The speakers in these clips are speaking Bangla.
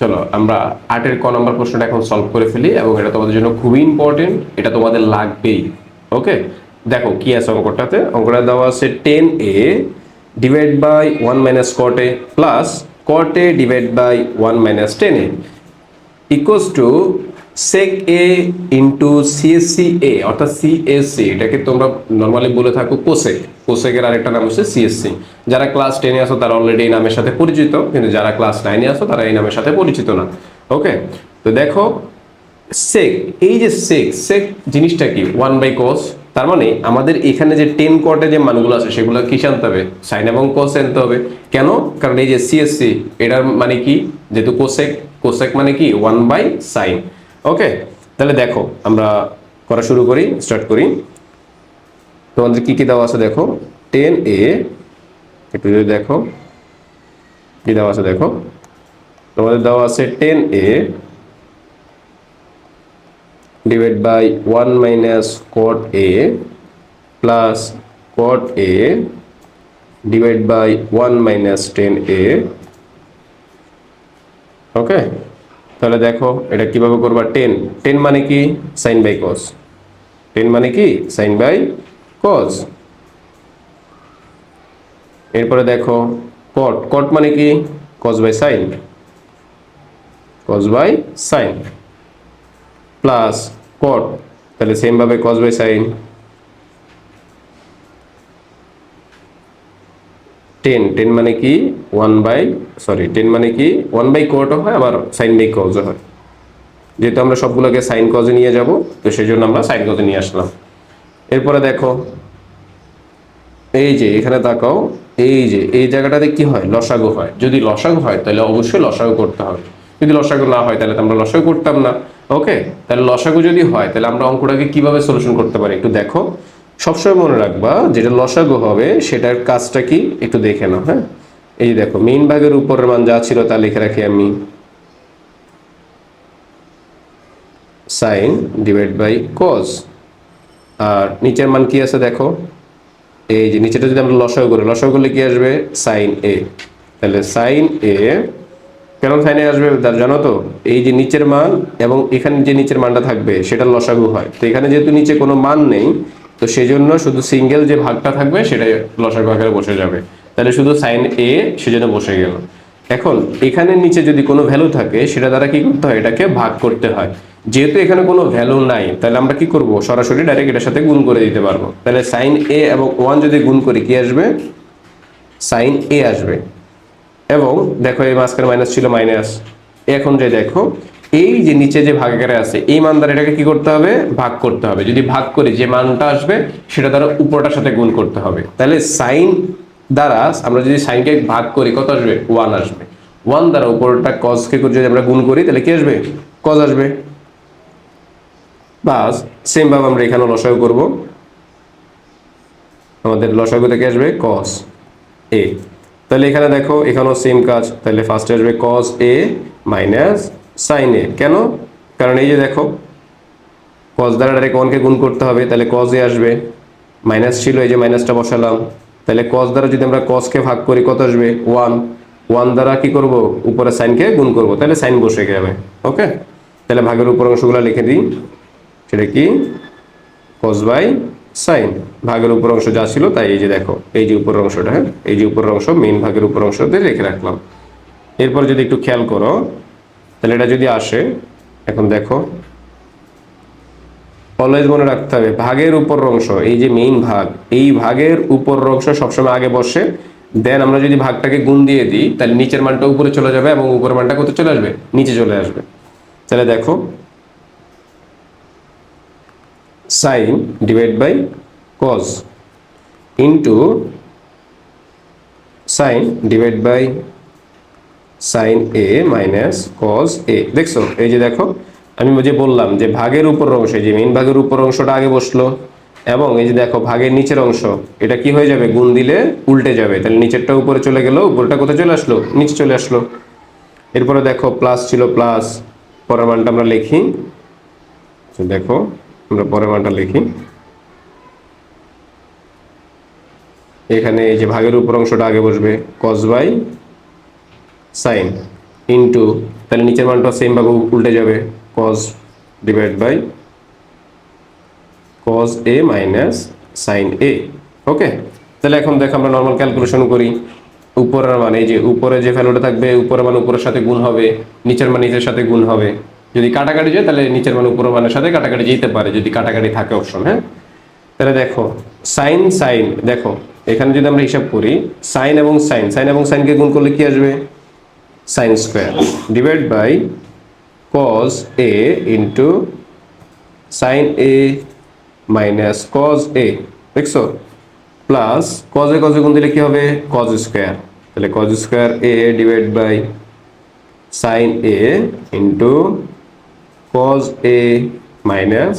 চলো আমরা 8-এর ক নাম্বার প্রশ্নটা এখন সলভ করে ফেলি এবং এটা তোমাদের জন্য খুবই ইম্পর্টেন্ট, এটা তোমাদের লাগবেই। ওকে, দেখো কি আছে অঙ্কটাতে। অঙ্কটা দেওয়া আছে 10a divide by 1 minus cot A plus cot A divide by 1 minus 10a equals to sec a into CSC a, অর্থাৎ CSC এটাকে তোমরা নর্মালি বলে থাকো কোসেক। কোসেকের আরেকটা নাম হচ্ছে CSC। যারা ক্লাস 10-এ আসো তারা অলরেডি এই নামের সাথে পরিচিত, কিন্তু যারা ক্লাস 9-এ আসো তারা এই নামের সাথে পরিচিত না। ওকে, তো দেখো সেক, এই যে সেক সেক জিনিসটা কি 1/cos, তার মানে আমাদের এখানে যে 10 কটে যে মানগুলো আছে সেগুলো কি আনতে হবে, সাইন এবং কস আনতে হবে। কেন? কারণ এই যে CSC এটার মানে কি, যেহেতু কোসেক, কোসেক মানে কি 1/sin। ওকে, তাহলে দেখো আমরা করা শুরু করি, স্টার্ট করি। তোমাদের কি কি দেওয়া আছে দেখো, 10a একটু যদি দেখো কি দেওয়া আছে দেখো, তোমাদের দেওয়া আছে 10a divided by 1 minus cot a plus cot a divided by 1 minus 10a। ওকে, তাহলে দেখো এটা কিভাবে করবা। 10 10 মানে কি sin by cos, 10 মানে কি sin by cos। এরপরে দেখো cot, cot মানে কি cos by sin, cos by sin plus cot, তাহলে সেম ভাবে cos by sin। 10 মানে কি 10 মানে কি 1/cot হয়, আবার sin by cos হয়। যেহেতু আমরা সবগুলোকে sin cos এ নিয়ে যাব, তো সেই জন্য আমরা sin cos এ নিয়ে আসলাম। এরপরে দেখো এই যে এখানে তাকাও, এই যে এই জায়গাটাতে কি হয়, লসাগু হয়। যদি লসাগু হয় তাহলে অবশ্যই লসাগু করতে হবে, যদি লসাগু না হয় তাহলে তো আমরা লসাগু করতাম না। ওকে, তাহলে লসাগু যদি হয় তাহলে আমরা অঙ্কটাকে কিভাবে সলিউশন করতে পারি একটু দেখো। সবসময় মনে রাখবা যেটা লসাগু হবে সেটার কাজটা কি একটু দেখে নাও। হ্যাঁ, এই যে দেখো মেইন ভাগের উপরের মান যা ছিল তা লিখে রাখি আমি, সাইন ডিভাইড বাই কস, আর নিচের মান কি আছে দেখো, এই যে নিচেটা যদি আমরা লসাগু করি, লসাগু করলে কি আসবে সাইন এ। তাহলে সাইন এ, কেন সাইন এ আসবে জানো তো, এই যে নিচের মান এবং এখানে যে নিচের মানটা থাকবে সেটা লসাগু হয়। তো এখানে যেহেতু নিচে কোনো মান নেই, তো সেই জন্য শুধু সিঙ্গেল যে ভাগটা থাকবে সেটাই লসাগু আকারে বসে যাবে। তাহলে শুধু সাইন এ সেজন্য বসে গেল। এখন এখানে নিচে যদি কোনো ভ্যালু থাকে সেটা দ্বারা কি করতে হয়, এটাকে ভাগ করতে হয়। যেহেতু এখানে কোনো ভ্যালু নাই তাহলে আমরা কি করব, সরাসরি ডাইরেক্ট এটার সাথে গুণ করে দিতে পারবো। তাহলে সাইন এ এবং 1 যদি গুণ করি কি আসবে, সাইন এ আসবে। এবং দেখো এই মাঝখানে মাইনাস ছিল, মাইনাস। এখন যে দেখো এই যে নিচে যে ভাগাকারে আছে এই মান দ্বারা এটাকে কি করতে হবে, ভাগ করতে হবে। যদি ভাগ করি যে মানটা আসবে সেটা দ্বারা উপরটার সাথে গুণ করতে হবে। তাহলে সাইন দ্বারা আমরা যদি সাইনকে ভাগ করি কত আসবে, 1 আসবে। 1 দ্বারা উপরটা কসকে যদি আমরা গুণ করি তাহলে কি আসবে, কস আসবে। বাস সেম ভাবে আমরা এখানে লসাগু করব, আমাদের লসাগু থেকে আসবে কস এ। তাহলে এখানে দেখো এখানেও সেম কাজ, তাহলে ফার্স্টে আসবে কস এ মাইনাস সাইন এ। কেন? কারণ এই যে দেখো কস দ্বারা ডাইরেক্ট 1কে গুণ করতে হবে, তাহলে কস এ আসবে। মাইনাস ছিল, এই যে মাইনাসটা বসালাম। তাহলে কস দ্বারা যদি আমরা কসকে ভাগ করি কত আসবে, 1। 1 দ্বারা কি করব, উপরে সাইনকে গুণ করব, তাহলে সাইন বসে যাবে। ওকে, তাহলে ভাগের উপর অংশগুলো লিখে দিই, সেটা কি কস বাই সাইন। ভাগের উপর অংশ যা ছিল তাই, এই যে দেখো এই যে উপরের অংশটা, হ্যাঁ এই যে উপরের অংশ মেইন ভাগের উপর অংশতে রেখে রাখলাম। এরপর যদি একটু খেয়াল করো তাহলে এটা যদি আসে, এখন দেখো অলওয়েজ মনে রাখতে হবে ভাগের উপর অংশ, এই যে মেইন ভাগ, এই ভাগের উপর অংশ সবসময় আগে বসে। দেন আমরা যদি ভাগটাকে গুণ দিয়ে দিই তাহলে নিচের মানটা উপরে চলে যাবে এবং উপরের মানটা কত চলে আসবে, নিচে চলে আসবে। তাহলে দেখো sine divide by cos into sine divide by sine A minus cos a. দেখছো এই যে দেখো আমি যে বললাম যে ভাগের উপর অংশ, যে মেইন ভাগের উপর অংশটা আগে বসলো, এবং এই যে দেখো ভাগের নিচের অংশ এটা কি হয়ে যাবে, গুণ দিলে উল্টে যাবে। তাহলে নিচেরটা উপরে চলে গেল, উপরটা কোথায় চলে আসলো, নিচে চলে আসলো। এরপরে দেখো প্লাস ছিল, প্লাস পরের মানটা আমরা লিখি, দেখো আমরা পরের মানটা লিখি, এখানে এই যে ভাগের উপর অংশটা আগে বসবে, কস বাই সাইন ইন্টু তাহলে নিচের মানটা সেম ভাবে উল্টে যাবে, cos divide by cos a minus sin a। Okay, তাহলে এখন দেখো আমরা নর্মাল ক্যালকুলেশন করি। উপরের মান, এই যে উপরে যে ভ্যালুটা থাকবে উপরের মান উপরের সাথে গুণ হবে, নিচের মান নিচের সাথে গুণ হবে। যদি কাটাকাটি যায় তাহলে নিচের মান উপরের মানের সাথে কাটাকাটি যেতে পারে, যদি কাটাকাটি থাকে অপশন। হ্যাঁ, তাহলে দেখো সাইন সাইন, দেখো এখানে যদি আমরা হিসাব করি সাইন এবং সাইনকে গুণ করলে কি আসবে, sine square divide by cos a into sine a minus cos a, দেখছো, প্লাস cos a গুণ দিলে কি হবে, cos স্কোয়ার, তাহলে cos square a divide by sine a into cos a minus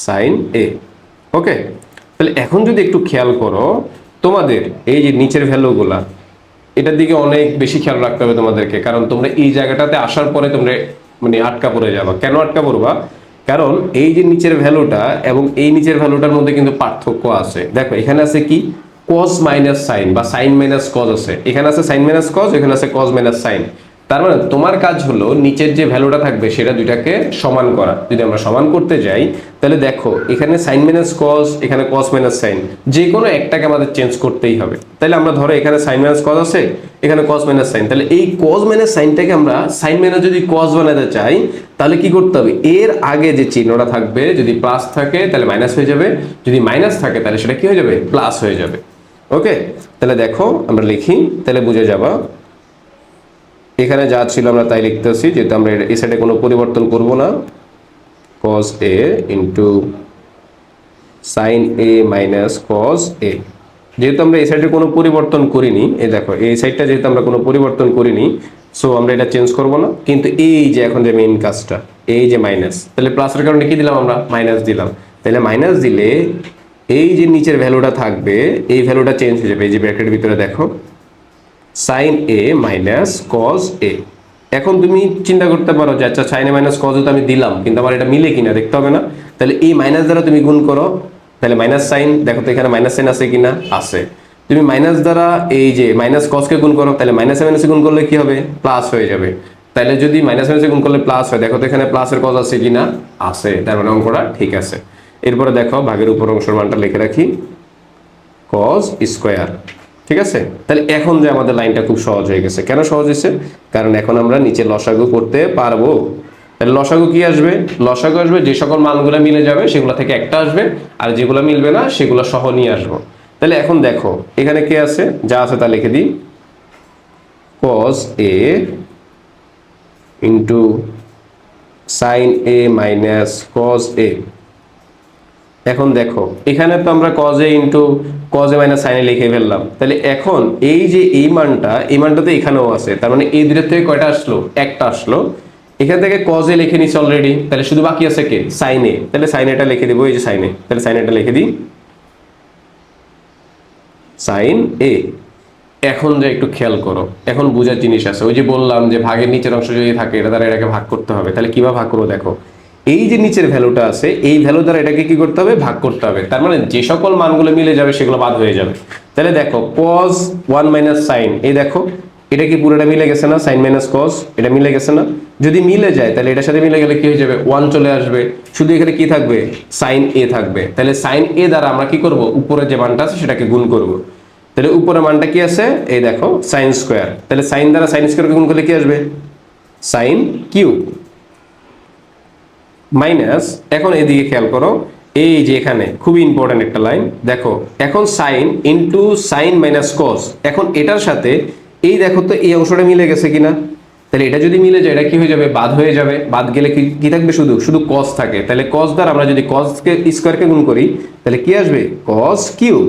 sine a। Okay, তাহলে এখন যদি একটু খেয়াল করো তোমাদের এই যে নিচের ভ্যালুগুলা, এটার দিকে অনেক বেশি খেয়াল রাখতে হবে তোমাদেরকে, কারণ তোমরা এই জায়গাটাতে আসার পরে তোমরা মানে আটকা পড়ে যাবা। কেন আটকা পড়বা, কারণ এই যে নিচের ভ্যালুটা এবং এই নিচের ভ্যালুটার মধ্যে কিন্তু পার্থক্য আছে। দেখো এখানে আছে কি, cos মাইনাস সাইন বা সাইন মাইনাস cos আছে, এখানে আছে সাইন মাইনাস cos, এখানে আছে cos মাইনাস সাইন। তার মানে তোমার কাজ হলো নিচের যে ভ্যালুটা থাকবে সেটা দুইটাকে সমান করা। যদি আমরা সমান করতে যাই তাহলে দেখো এখানে সাইন মাইনাস cos, এখানে cos মাইনাস সাইন, যে কোনো একটাকে আমাদের চেঞ্জ করতেই হবে। তাহলে আমরা ধরো এখানে সাইন মাইনাস cos আছে, এখানে cos মাইনাস সাইন, তাহলে এই cos মাইনাস সাইনটাকে আমরা সাইন মাইনাস যদি cos বানাতে চাই তাহলে কি করতে হবে, এর আগে যে চিহ্নটা থাকবে যদি প্লাস থাকে তাহলে মাইনাস হয়ে যাবে, যদি মাইনাস থাকে তাহলে সেটা কি হয়ে যাবে, প্লাস হয়ে যাবে। ওকে, তাহলে দেখো আমরা লিখি, তাহলে বুঝে যাবা। এখানে যা ছিল আমরা তাই লিখতেছি, যেহেতু আমরা এই সাইডে কোনো পরিবর্তন করব না। cos a into sine a minus cos a, যেহেতু আমরা এই সাইডে কোনো পরিবর্তন করিনি, এই দেখো এই সাইডটা যেহেতু আমরা কোনো পরিবর্তন করিনি, সো আমরা এটা চেঞ্জ করব না। কিন্তু এই যে এখন যে মেইন কাজটা, এই যে মাইনাস, তাহলে প্লাসের কারণে কি দিলাম আমরা, মাইনাস দিলাম। তাহলে মাইনাস দিলে এই যে নিচের ভ্যালুটা থাকবে এই ভ্যালুটা চেঞ্জ হয়ে যাবে। এই যে ব্র্যাকেটের ভিতরে দেখো sine a minus cos a। এখন তুমি চিন্তা করতে পারো যে আচ্ছা sine a minus cos a তো আমি দিলাম, কিন্তু আমার এটা মিলে কিনা দেখতে হবে না। তাহলে এই মাইনাস দ্বারা তুমি গুণ করো, তাহলে মাইনাস সাইন, দেখো তো এখানে মাইনাস সাইন আছে কিনা, আছে। তুমি মাইনাস দ্বারা এই যে মাইনাস cos কে গুণ করো, তাহলে মাইনাস মাইনাসে গুণ করলে কি হবে, প্লাস হয়ে যাবে। তাহলে যদি মাইনাস মাইনাসে গুণ করলে প্লাস হয়, দেখো তো এখানে প্লাসের cos আছে কিনা, আছে, তার মানে অঙ্কটা ঠিক আছে। এরপরে দেখো ভাগের উপর অংশের মানটা লিখে রাখি, cos স্কয়ার, ঠিক আছে। তাহলে এখন যে আমাদের লাইনটা খুব সহজ হয়ে গেছে। কেন সহজ হয়েছে, কারণ এখন আমরা নিচে লসাগু করতে পারবো। তাহলে লসাগু কি আসবে, লসাগু আসবে যে সকল মানগুলো মিলে যাবে সেগুলো থেকে একটা আসবে, আর যেগুলো মিলবে না সেগুলো সহ নিয়ে আসবো। তাহলে এখন দেখো এখানে কে আছে, যা আছে তা লিখে দিই, cos a into sine a minus cos a। এখন দেখো এখানে তো আমরা cos a into cos a minus sin a লিখে ফেললাম। তাহলে এখন এই যে এই মানটা তো এখানেও আছে, তার মানে এই দুইটার থেকে কয়টা আসলো, একটা আসলো। এখান থেকে cos a লিখে নিছি অলরেডি, তাহলে শুধু বাকি আছে কে, sin a। তাহলে sin a টা লিখে দিব, এই যে sin a, তাহলে sin a টা লিখে দিই sin a। এখন যে একটু খেয়াল করো, এখন বোঝার জিনিস আছে। ওই যে বললাম যে ভাগের নিচের অংশ যদি থাকে এটা দ্বারা এটাকে ভাগ করতে হবে। তাহলে কিভাবে ভাগ করবো, দেখো এই যে নিচের ভ্যালুটা আছে এই ভ্যালু দ্বারা এটাকে কি করতে হবে, ভাগ করতে হবে। তার মানে যে সকল মানগুলো মিলে যাবে সেগুলো বাদ হয়ে যাবে। তাহলে দেখো cos 1 মাইনাস সাইন, এই দেখো এটা কি পুরোটা মিলে গেছে না, সাইন মাইনাস cos এটা মিলে গেছে না। যদি মিলে যায় তাহলে এটার সাথে মিলে গেলে কি হয়ে যাবে, 1 চলে আসবে, শুধু এখানে কি থাকবে, সাইন a থাকবে। তাহলে সাইন a দ্বারা আমরা কি করব, উপরে যে মানটা আছে সেটাকে গুণ করব। তাহলে উপরে মানটা কি আছে, এই দেখো সাইন স্কোয়ার, তাহলে সাইন দ্বারা সাইন স্কোয়ারকে গুণ করলে কি আসবে, সাইন কিউব মাইনাস। এখন এদিকে খেয়াল করো, এই যে এখানে খুবই ইম্পর্টেন্ট একটা লাইন দেখো, এখন sign into sign minus cos. এখন এটার সাথে এই দেখো তো এই অংশটা মিলে গেছে কিনা, তাহলে এটা যদি মিলে যায় এটা কি হয়ে যাবে, বাদ হয়ে যাবে। বাদ গেলে কি থাকবে, শুধু শুধু কস থাকে। তাহলে কস দ্বারা আমরা যদি কসকে স্কোয়ারকে গুণ করি তাহলে কি আসবে, কস কিউব।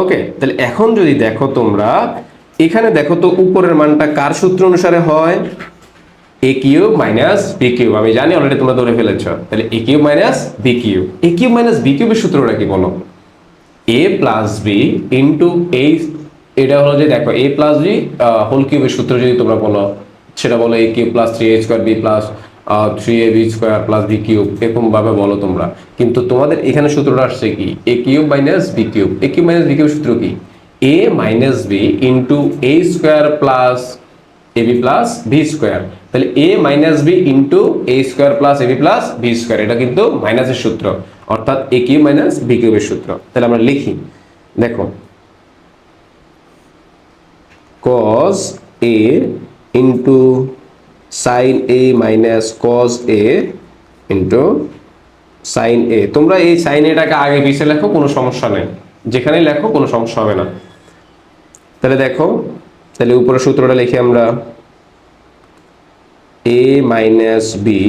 ওকে, তাহলে এখন যদি দেখো তোমরা এখানে দেখো তো উপরের মানটা কার সূত্র অনুসারে হয়, a cube minus B cube. আমি জানি অলরেডি তোমরা ধরে ফেলেছ। তাহলে a cube minus B cube, a cube minus B কিউবের সূত্রটা কি বলো, a প্লাস বি ইন্টু এই, এটা হলো যে দেখো a প্লাস বি হোল কিউবের সূত্র যদি তোমরা বলো সেটা বলো a cube plus 3a square B plus 3ab square plus B cube, এরকম ভাবে বলো তোমরা। কিন্তু তোমাদের এখানে সূত্রটা আসছে কি, a cube minus B cube. a cube minus B কিউবের সূত্র কি, a minus B into a square plus ab plus B square. তাহলে a minus B into A square plus AB plus B square, এটা কিন্তু মাইনাসের সূত্র, অর্থাৎ এ কিউব মাইনাস বি কিউবের সূত্র। তাহলে আমরা লিখি, দেখো cos a into sine A minus cos a into sine a. তোমরা এই সাইন এটাকে আগে পিছিয়ে লেখো, কোনো সমস্যা নেই, যেখানেই লেখো কোনো সমস্যা হবে না। তাহলে দেখো, তাহলে উপরের সূত্রটা লিখি আমরা, a minus B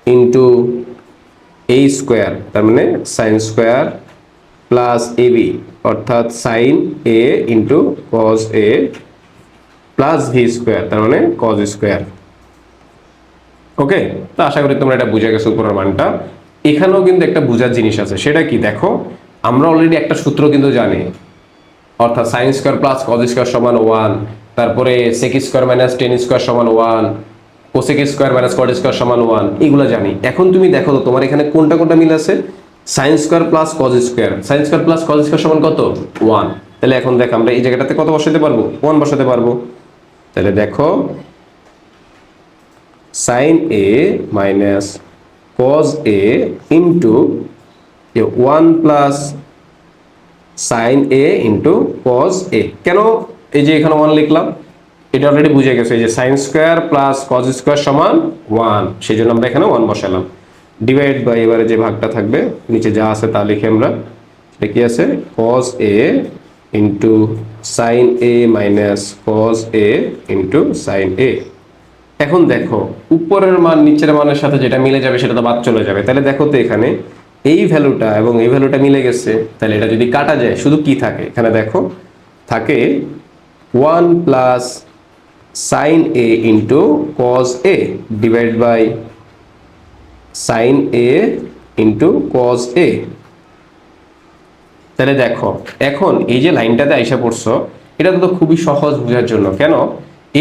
into A square, তার মানে sine square plus A B, অর্থাৎ sine A into cos A plus V square, তার মানে কজ স্কোয়ার। ওকে, তো আশা করি তোমরা এটা বুঝে গেছো উপরের মানটা। এখানেও কিন্তু একটা বোঝার জিনিস আছে, সেটা কি দেখো, আমরা অলরেডি একটা সূত্র কিন্তু জানি, অর্থাৎ sine square plus cos square সমান 1, তারপরে sec square minus tan square সমান 1, cosec square minus cot square সমান 1, এগুলো জানি। এখন তুমি দেখো তো তোমার এখানে কোনটা কোনটা মিল আছে, sign square plus cos square, sign square plus cos square সমান কত 1। তাহলে এখন দেখো আমরা এই জায়গাটাতে কত বসাতে পারবো, 1 বসাতে পারবো। তাহলে দেখো sine A minus cos A into 1 plus sine A into cos A. কেন এই যে এখানে 1 লিখলাম, এটা অলরেডি বুঝে গেছে, এই যে sine square plus cos square সমান 1, সেই জন্য আমরা এখানে 1 বসালাম। ডিভাইড বাই, এবারে যে ভাগটা থাকবে নিচে যা আছে তা লিখে আমরা, এটা কি আছে, cos A into sine A minus cos A into sine a. এখন দেখো উপরের মান নিচের মানের সাথে যেটা মিলে যাবে সেটা তো বাদ চলে যাবে। তাহলে দেখো তো এখানে এই ভ্যালুটা এবং এই ভ্যালুটা মিলে গেছে, তাহলে এটা যদি কাটা যায় শুধু কি থাকে, এখানে দেখো থাকে 1 plus sine A into cos A divide by sine A into cos A. তাহলে দেখো এখন এই যে লাইনটাতে আইসা পড়ছো, এটা তো খুবই সহজ বোঝার জন্য। কেন,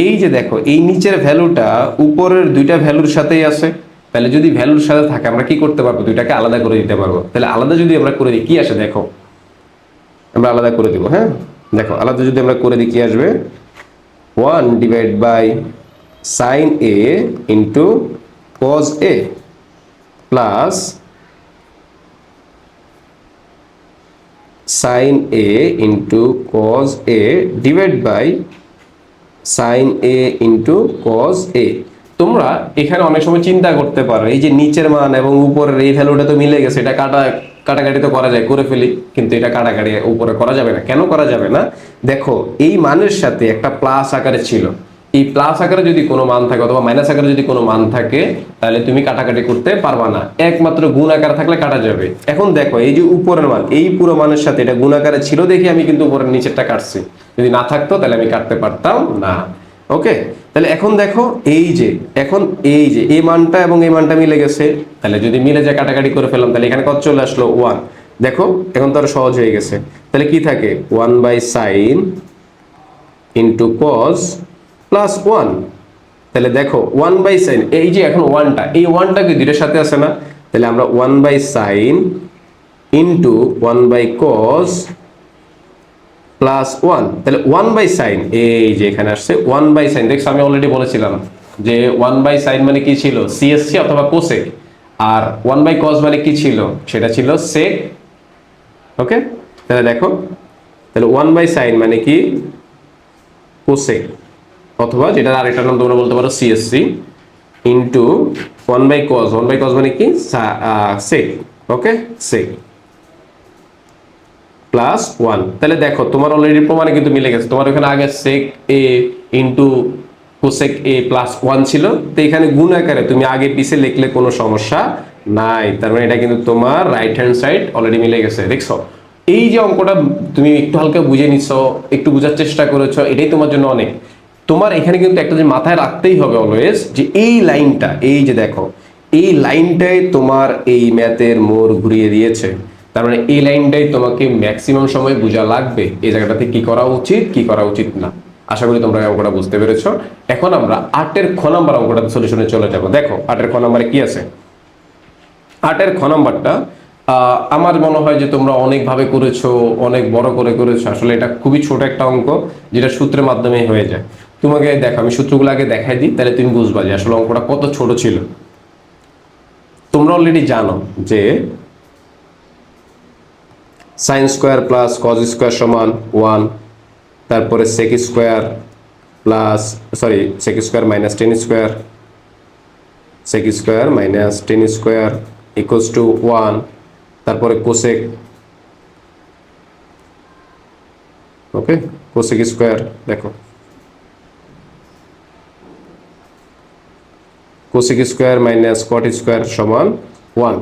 এই যে দেখো এই নিচের ভ্যালুটা উপরের দুইটা ভ্যালুর সাথেই আছে, তাহলে যদি ভ্যালুর সাথে থাকে আমরা কি করতে পারবো, দুইটাকে আলাদা করে দিতে পারবো। তাহলে আলাদা যদি আমরা করে দিই কি আসে, দেখো আমরা আলাদা করে দিব। হ্যাঁ দেখো আলাদা যদি আমরা করে দিই কি আসবে, 1 divide by sine A into cos A plus sine A into cos A divide by sine A into cos A. তোমরা এখানে অনেক সময় চিন্তা করতে পারো, এই যে নিচের মান এবং উপরের এই ভ্যালুটা তো মিলে গেছে, এটা কাটাকাটি তো করা যায়, করে ফেলি, কিন্তু এটা কাটাকাটি উপরে করা যাবে না। কেন করা যাবে না, দেখো এই মানের সাথে একটা প্লাস আকারে ছিল, এই প্লাস আকারে যদি কোনো মান থাকে অথবা মাইনাস আকারে যদি কোনো মান থাকে, তাহলে তুমি কাটাকাটি করতে পারবা না, একমাত্র গুণ আকারে থাকলে কাটা যাবে। এখন দেখো এই যে উপরের মান, এই পুরো মানের সাথে এটা গুণ আকারে ছিল দেখে আমি কিন্তু উপরের নিচেরটা কাটছি, যদি না থাকতো তাহলে আমি কাটতে পারতাম না। ওকে, তাহলে এখন দেখো এই যে এখন এই যে এই মানটা এবং এই মানটা মিলে গেছে, তাহলে যদি মিলে যায় কাটাকাটি করে ফেললাম, তাহলে এখানে কত চলে আসলো 1। দেখো এখন তো আরো সহজ হয়ে গেছে, তাহলে কি থাকে 1 by sine into cos plus 1। তাহলে দেখো 1 বাই সাইন, এই যে এখন 1টা, এই 1টাকে দুইটার সাথে আছে না, তাহলে আমরা 1 by sine into 1 by cos plus 1, তাহলে 1 বাই সাইন, এই যে এখানে আসছে 1 বাই সাইন। দেখছো আমি অলরেডি বলেছিলাম যে 1 বাই সাইন মানে কি ছিল, সিএসসি অথবা কোসেক, আর 1 বাই কজ মানে কি ছিল, সেটা ছিল সেক। ওকে, তাহলে দেখো তাহলে 1 বাই সাইন মানে কি কোসেক, অথবা যেটা আরেকটা নাম তোমরা বলতে পারো CSC, into 1 by cos, 1 by cos মানে কি সেক। ওকে, সেক প্লাস 1। তাহলে দেখো তোমার অলরেডি প্রমাণে কিন্তু মিলে গেছে, তোমার ওখানে আগে সেক এ ইন্টু কোসেক এ প্লাস 1 ছিল, তো এখানে গুণ আকারে তুমি আগে পিছে লিখলে কোনো সমস্যা নাই, তার মানে এটা কিন্তু তোমার রাইট হ্যান্ড সাইড অলরেডি মিলে গেছে। দেখছো এই যে অঙ্কটা তুমি একটু হালকা বুঝে নিচ্ছ, একটু বোঝার চেষ্টা করেছো, এটাই তোমার জন্য অনেক। তোমার এখানে কিন্তু একটা যে মাথায় রাখতেই হবে অলওয়েজ, যে এই লাইনটা, এই যে দেখো এই লাইনটাই তোমার এই ম্যাথের মোড় ঘুরিয়ে দিয়েছে, তার মানে এই লাইনটাই তোমাকে ম্যাক্সিমাম সময় বোঝা লাগবে, এই জায়গাটাতে কি করা উচিত কি করা উচিত না। আশা করি তোমরা অঙ্কটা বুঝতে পেরেছো। এখন আমরা 8-এর খ নাম্বার অঙ্কটাতে সলিউশনে চলে যাব। দেখো 8-এর খ নাম্বারে কি আছে, 8-এর খ নাম্বারটা আমার মনে হয় যে তোমরা অনেকভাবে করেছো, অনেক বড় করে করেছো। আসলে এটা খুবই ছোট একটা অঙ্ক যেটা সূত্রের মাধ্যমে হয়ে যায়। তোমাকে দেখো আমি সূত্রগুলো আগে দেখাই দিই, তাহলে তুমি বুঝবা যে আসলে অঙ্কটা কত ছোট ছিল। তোমরা অলরেডি জানো যে sine square plus cos square সমান 1, তারপরে sec square plus sorry sec square minus tan square, sec square minus tan square equals to 1, তারপরে কোসেক, ওকে কোসেক স্কোয়ার, দেখো cosec square minus cot square সমান 1।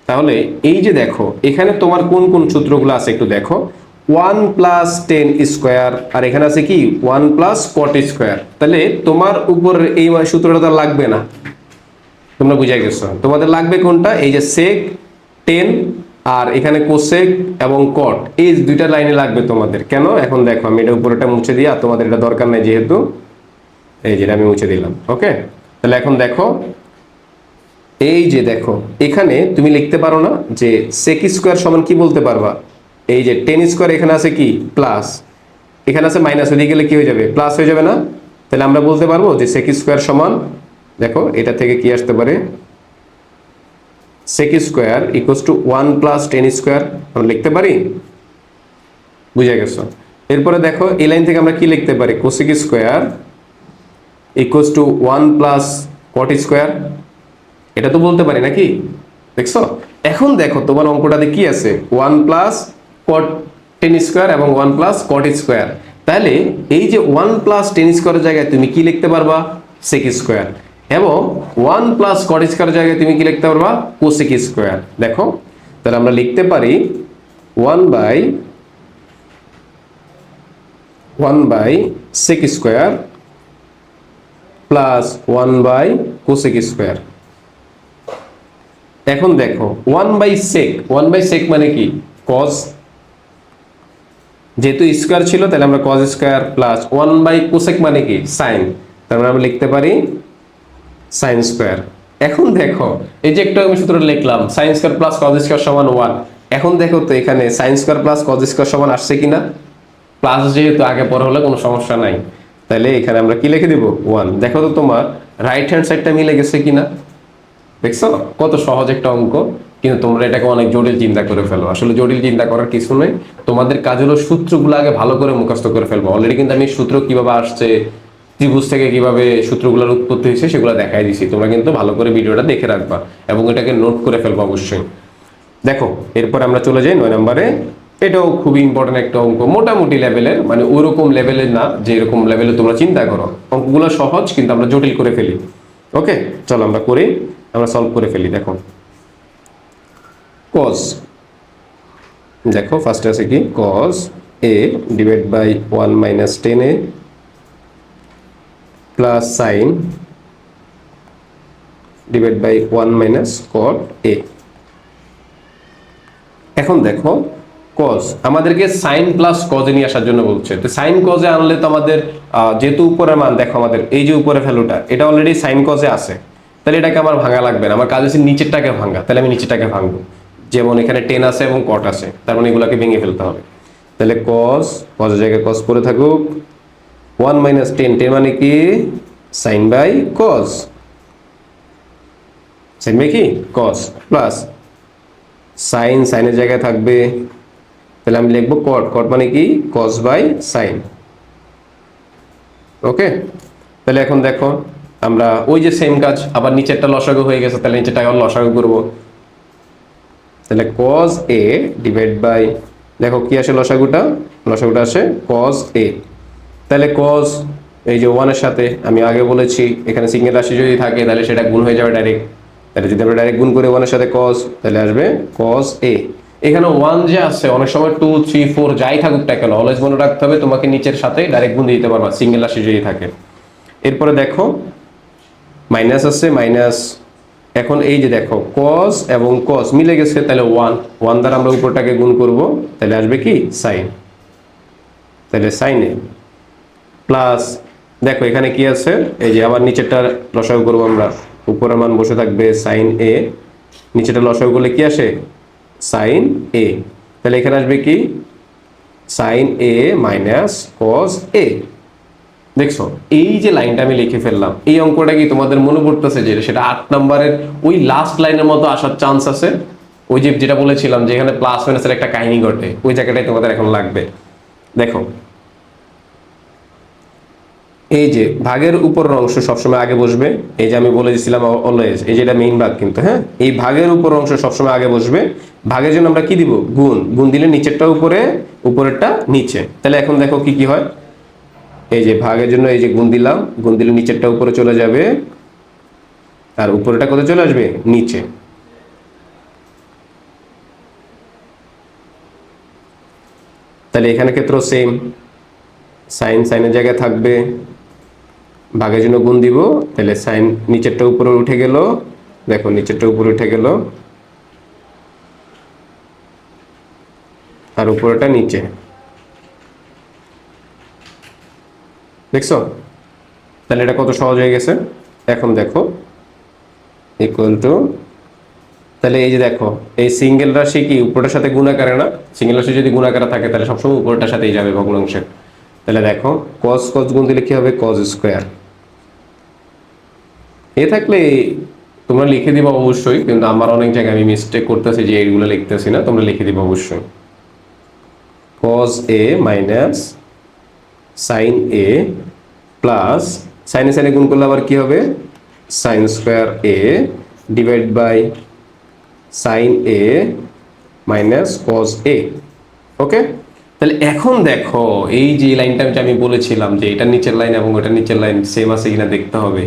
তাহলে এই যে দেখো এখানে তোমার কোন কোন সূত্রগুলো আছে একটু দেখো, 1 প্লাস টেন স্কোয়ার, আর এখানে আছে কি 1 প্লাস কট স্কোয়ার। তাহলে তোমার উপরের এই সূত্রটা তো লাগবে না, তোমরা বুঝে গেছো। তোমাদের লাগবে কোনটা, এই যে সেক টেন আর এখানে কোসেক এবং কট, এই দুইটা লাইনে লাগবে তোমাদের। কেন এখন দেখো আমি এটা উপরেটা মুছে দিই, আর তোমাদের এটা দরকার নেই যেহেতু এই যেটা আমি মুছে দিলাম। ওকে, তাহলে এখন দেখো এই যে দেখো এখানে তুমি লিখতে পারো না যে সেক স্কোয়ার সমান কি বলতে পারবা, এই যে টেন স্কোয়ার এখানে আছে কি প্লাস, এখানে আছে মাইনাস, ওদিকে গেলে কি হয়ে যাবে প্লাস হয়ে যাবে না। তাহলে আমরা বলতে পারবো যে সেক স্কোয়ার সমান, দেখো এটা থেকে কি আসতে পারে, sec square equals to 1 plus tan square আমরা লিখতে পারি। বুঝে গেছো। এরপরে দেখো এই লাইন থেকে আমরা কি লিখতে পারি, cosec square equals to 1 plus cot square, এটা তো বলতে পারি নাকি, দেখছো। এখন দেখো তোমার অঙ্কটাতে কি আছে, 1 প্লাস কট টেন স্কোয়ার এবং 1 প্লাস কট স্কোয়ার। তাহলে এই যে 1 প্লাস টেন স্কোয়ারের জায়গায় তুমি কি লিখতে পারবা, সেক স্কোয়ার, এবং 1 প্লাস কট স্কোয়ারের জায়গায় তুমি কি লিখতে পারবা, কোসেক স্কোয়ার। দেখো তাহলে আমরা লিখতে পারি 1 by sec square plus 1 by cosec square. এখন দেখো 1 বাই সেক মানে কি কজ, যেহেতু স্কোয়ার ছিল তাহলে আমরা cos square plus 1 by cosec মানে কি সাইন, তারপরে আমরা লিখতে পারি সাইন স্কোয়ার। এখন দেখো এই যে একটা আমি সূত্র লিখলাম sign square plus cos square সমান 1। এখন দেখো তো এখানে sign square plus cos square সমান আসছে কিনা, প্লাস যেহেতু আগে পরে হলে কোনো সমস্যা নাই, তাহলে এখানে আমরা কি লিখে দিব 1। দেখো তো তোমার রাইট হ্যান্ড সাইডটা মিলে গেছে কিনা, দেখছো কত সহজ একটা অঙ্ক। কিন্তু তোমরা এটাকে অনেক জটিল চিন্তা করে ফেলো, আসলে জটিল চিন্তা করার কিছু নেই। তোমাদের কাজ হলো সূত্রগুলো আগে ভালো করে মুখস্থ করে ফেলবো। অলরেডি কিন্তু আমি সূত্র কিভাবে আসছে, ত্রিভুজ থেকে কিভাবে সূত্রগুলোর উৎপত্তি হয়েছে সেগুলো দেখাই দিছি, তোমরা কিন্তু ভালো করে ভিডিওটা দেখে রাখবা এবং এটাকে নোট করে ফেলবো অবশ্যই। দেখো এরপর আমরা চলে যাই 9 নম্বরে। এটাও খুবই ইম্পর্টেন্ট একটা অঙ্ক, মোটামুটি লেভেলের, মানে ওইরকম লেভেলের না যে এরকম লেভেলে তোমরা চিন্তা করো। অঙ্কগুলো সহজ কিন্তু আমরা জটিল করে ফেলি। ওকে চলো আমরা করি, আমরা সলভ করে ফেলি। দেখো কজ, দেখো ফার্স্টে আছে কি cos A divide by 1 minus 10a plus sine divide by 1 minus cot a. এখন দেখো কজ আমাদেরকে সাইন প্লাস কজে নিয়ে আসার জন্য বলছে, তো সাইন কজে আনলে তো আমাদের যেহেতু উপরের মান, দেখো আমাদের এই যে উপরে ভ্যালুটা এটা অলরেডি সাইন কজে আছে, তাহলে এটাকে আমার ভাঙা লাগবে না, আমার কাজ হচ্ছে নিচেরটাকে ভাঙা। তাহলে আমি নিচেরটাকে ভাঙবো, যেমন এখানে 10 আছে এবং কট আছে, তার মানে এগুলোকে ভেঙে ফেলতে হবে। তাহলে কজের জায়গায় কজ পড়ে থাকুক, 1 মাইনাস 10 মানে কি sine by cos, sine by কি কজ, প্লাস সাইনের জায়গায় থাকবে, তাহলে আমি লিখবো কট মানে কি কজ বাই সাইন। ওকে তাহলে এখন দেখো আমরা ওই যে সেম কাজ, আবার নিচেরটা লসাগু হয়ে গেছে, তাহলে নিচেরটা আবার লসাগু করবো। তাহলে কজ এ ডিভাইড বাই, দেখো কি আসে লসাগুটা আসে কজ এ। তাহলে কজ এই যে 1 এর সাথে আমি আগে বলেছি এখানে সিঙ্গেল রাশি যদি থাকে তাহলে সেটা গুণ হয়ে যাবে ডাইরেক্ট, তাহলে যদি আমরা ডাইরেক্ট গুণ করে 1 এর সাথে কজ, তাহলে আসবে কজ এ। এখানে 1 যে আছে অনেক সময় 2 3 4 যাই থাকুক না কেন অলওয়েজ মনে রাখতে হবে তোমাকে নিচের সাথে ডাইরেক্ট গুণ দিতে পারবা সিঙ্গেল রাশি যদি থাকে। এরপরে দেখো মাইনাস আছে মাইনাস, এখন এই যে দেখো কজ এবং কজ মিলে গেছে, তাহলে 1 দ্বারা আমরা উপরটাকে গুণ করব, তাহলে আসবে কি সাইন, তাহলে সাইন এ প্লাস, দেখো এখানে কি আছে এই যে আবার নিচেরটা লসাগু করবো আমরা, উপরের মান বসে থাকবে সাইন এ, নিচেরটা লসাগু করলে কি আসে সাইন এ, তাহলে এখানে আসবে কি sine A minus cos A. দেখছো এই যে লাইনটা আমি লিখে ফেললাম, এই অঙ্কটা কি তোমাদের মনে পড়তেছে যে সেটা 8 নাম্বারের ওই লাস্ট লাইনের মতো আসার চান্স আছে? ওই যে যেটা বলেছিলাম যে এখানে প্লাস মাইনাসের একটা কাহিনী ঘটে, ওই জায়গাটাই তোমাদের এখন লাগবে। দেখো এই যে ভাগের উপরের অংশ সবসময় আগে বসবে, এই যে আমি বলে দিছিলাম অলওয়েজ, এই যে এটা মেইন ভাগ কিন্তু, হ্যাঁ এই ভাগের উপরের অংশ সবসময় আগে বসবে। ভাগের জন্য আমরা কি দিব? গুণ। গুণ দিলে নিচেরটা উপরে, উপরেরটা নিচে। তাহলে এখন দেখো কি কি হয়, এই যে ভাগের জন্য এই যে গুণ দিলাম, গুণ দিলে নিচেরটা উপরে চলে যাবে আর উপরেটা কোথায় চলে আসবে? নিচে। তাহলে এখানে ক্ষেত্র সেম, সাইন সাইনের জায়গায় থাকবে, ভাগের জন্য গুণ দিব, তাহলে সাইন নিচেরটা উপরে উঠে গেল, দেখো নিচেরটা উপরে উঠে গেল আর উপরেটা নিচে, দেখছো? তাহলে এটা কত সহজ হয়ে গেছে। এখন দেখো ইকুয়াল টু, তাহলে এই যে দেখো এই সিঙ্গেল রাশি কি উপরটার সাথে গুণাকারে না? সিঙ্গেল রাশি যদি গুণাকারে থাকে তাহলে সবসময় উপরটার সাথেই যাবে ভগ্নাংশের। তাহলে দেখো cos cos গুণ দিলে কি হবে? cos square. এ থাকলে তোমরা লিখে দিবা অবশ্যই, কিন্তু আমার অনেক জায়গায় আমি মিস্টেক করতেছি যে এইগুলো লিখতেছি না, তোমরা লিখে দিবা অবশ্যই। cos a minus sin a plus সাইনে সাইনে গুণ করলে আবার কি হবে? sin square a divide by sin a minus cos a। Okay, তাহলে এখন দেখো এই যে লাইনটা আমি বলেছিলাম যে এটা নিচের লাইন এবং ওটা নিচের লাইন সেম আছে কিনা দেখতে হবে।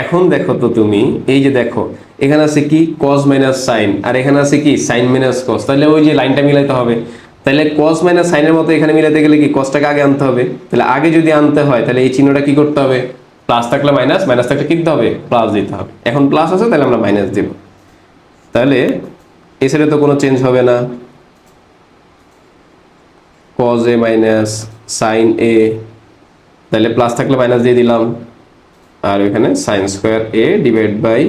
এখন দেখো তো তুমি এই যে দেখো এখানে আছে কি cos মাইনাস sin আর এখানে আছে কি sin মাইনাস cos, তাহলে ওই যে লাইনটা মিলাইতে হবে। তাহলে cos মাইনাস sin এর মতো এখানে মিলাতে গেলে কি cosটাকে আগে আনতে হবে। তাহলে আগে যদি আনতে হয় তাহলে এই চিহ্নটা কি করতে হবে? প্লাস থাকলে মাইনাস, মাইনাস থাকলে কি দিতে হবে? প্লাস দিতে হবে। এখন প্লাস আছে তাহলে আমরা মাইনাস দেব। তাহলে এই সাইডে তো কোনো চেঞ্জ হবে না, cos a minus sin a, তাহলে প্লাস থাকলে মাইনাস দিয়ে দিলাম আর এখানে sin square a divide by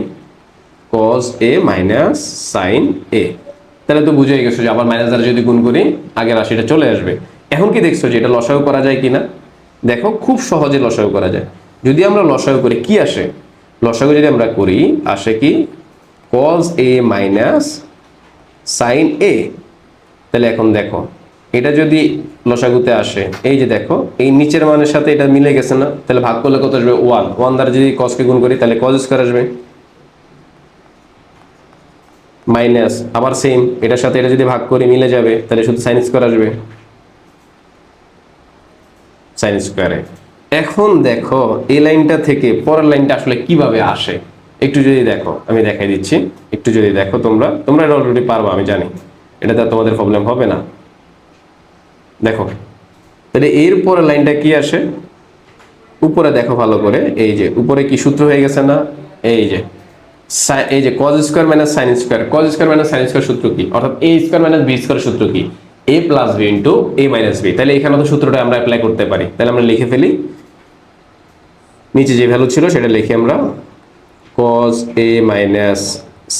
cos a minus sin a। তাহলে তো বুঝেই গেছো যে আবার মাইনাস দ্বারা যদি গুণ করি আগের রাশিটা চলে আসবে। এখন কি দেখছো যে এটা লসাগু করা যায় কিনা? দেখো খুব সহজে লসাগু করা যায়। যদি আমরা লসাগু করি কি আসে? লসাগু যদি আমরা করি আসে কি cos a minus sin a। তাহলে এখন দেখো এটা যদি লসাগুতে আসে, এই যে দেখো এই নিচের মানের সাথে এটা মিলে গেছে না? তাহলে ভাগ করলে কত আসবে? 1। 1 দ্বারা যদি cos কে গুণ করি তাহলে cos স্কয়ার আসবে মাইনাস আবার সেম এটার সাথে এটা যদি ভাগ করি মিলে যাবে, তাহলে শুধু sin স্কয়ার আসবে sin স্কয়ারে। এখন দেখো এই লাইনটা থেকে পরের লাইনটা আসলে কিভাবে আসে একটু যদি দেখো, আমি দেখাই দিচ্ছি। একটু যদি দেখো তোমরা এটা অলরেডি পারবা আমি জানি, এটাতে তোমাদের প্রবলেম হবে না। দেখো তাহলে এর পরের লাইনটা কি আসে? উপরে দেখো ভালো করে, এই যে উপরে কি সূত্র হয়ে গেছে না? এই যে cos square minus sin square, cos square minus sin square সূত্র কি? অর্থাৎ a square minus b square সূত্র কি? a plus b into a minus b। তাহলে এখানে তো সূত্রটা আমরা অ্যাপ্লাই করতে পারি। তাহলে আমরা লিখে ফেলি, নিচে যে ভ্যালু ছিল সেটা লিখি আমরা, cos a minus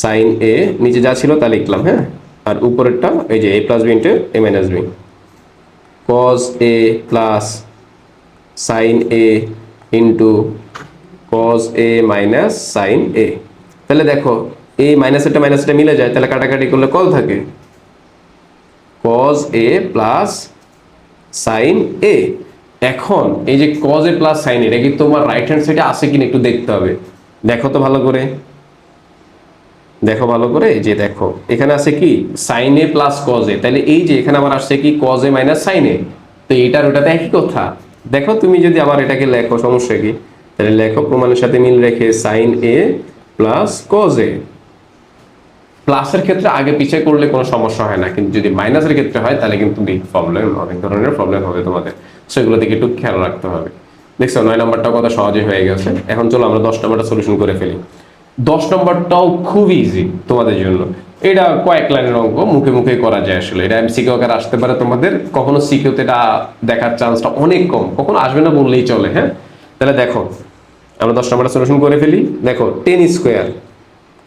sin a, নিচে যা ছিল তা লিখলাম, হ্যাঁ আর উপরেরটা এই যে a plus b into a minus b, cos a plus sin a into cos a minus sin a। তাহলে দেখো এই মাইনাসটা মিলে যায়, তাহলে কাটাকাটি করলে কত থাকে? cos a plus sin a। এখন এই যে cos a plus sin a, এটা কি তোমার রাইট হ্যান্ড সাইডে আছে কিনা একটু দেখতে হবে। দেখো তো ভালো করে, দেখো ভালো করে, যে দেখো এখানে আছে কি sin a plus cos a, তাহলে এই যে এখানে আবার আসছে কি cos a minus sin a, তো এটার ওটাতে একই কথা। দেখো তুমি যদি আবার এটাকে লেখো সমস্যা কি? তাহলে লেখো প্রমাণের সাথে মিল রেখে sin a plus cos a। প্লাসের ক্ষেত্রে আগে পিছিয়ে করলে কোনো সমস্যা হয় না, কিন্তু যদি মাইনাসের ক্ষেত্রে হয় তাহলে কিন্তু বিগ প্রবলেম, অনেক ধরনের প্রবলেম হবে তোমাদের, সেগুলো দিকে একটু খেয়াল রাখতে হবে। দেখছো 9 নম্বরটাও কত সহজে হয়ে গেছে। এখন চলো আমরা 10 নম্বরটা সলিউশন করে ফেলি। 10 নম্বরটাও খুব ইজি তোমাদের জন্য। এটা কয়েক লাইনের অঙ্ক, মুখে মুখে করা যায় আসলে। এটা এমসিকিউ আকারে আসতে পারে তোমাদের, কখনো সিকিউতে এটা দেখার চান্সটা অনেক কম, কখনো আসবে না বললেই চলে। হ্যাঁ তাহলে দেখো আমরা 10 নম্বরটা সলিউশন করে ফেলি। দেখো 10 স্কয়ার,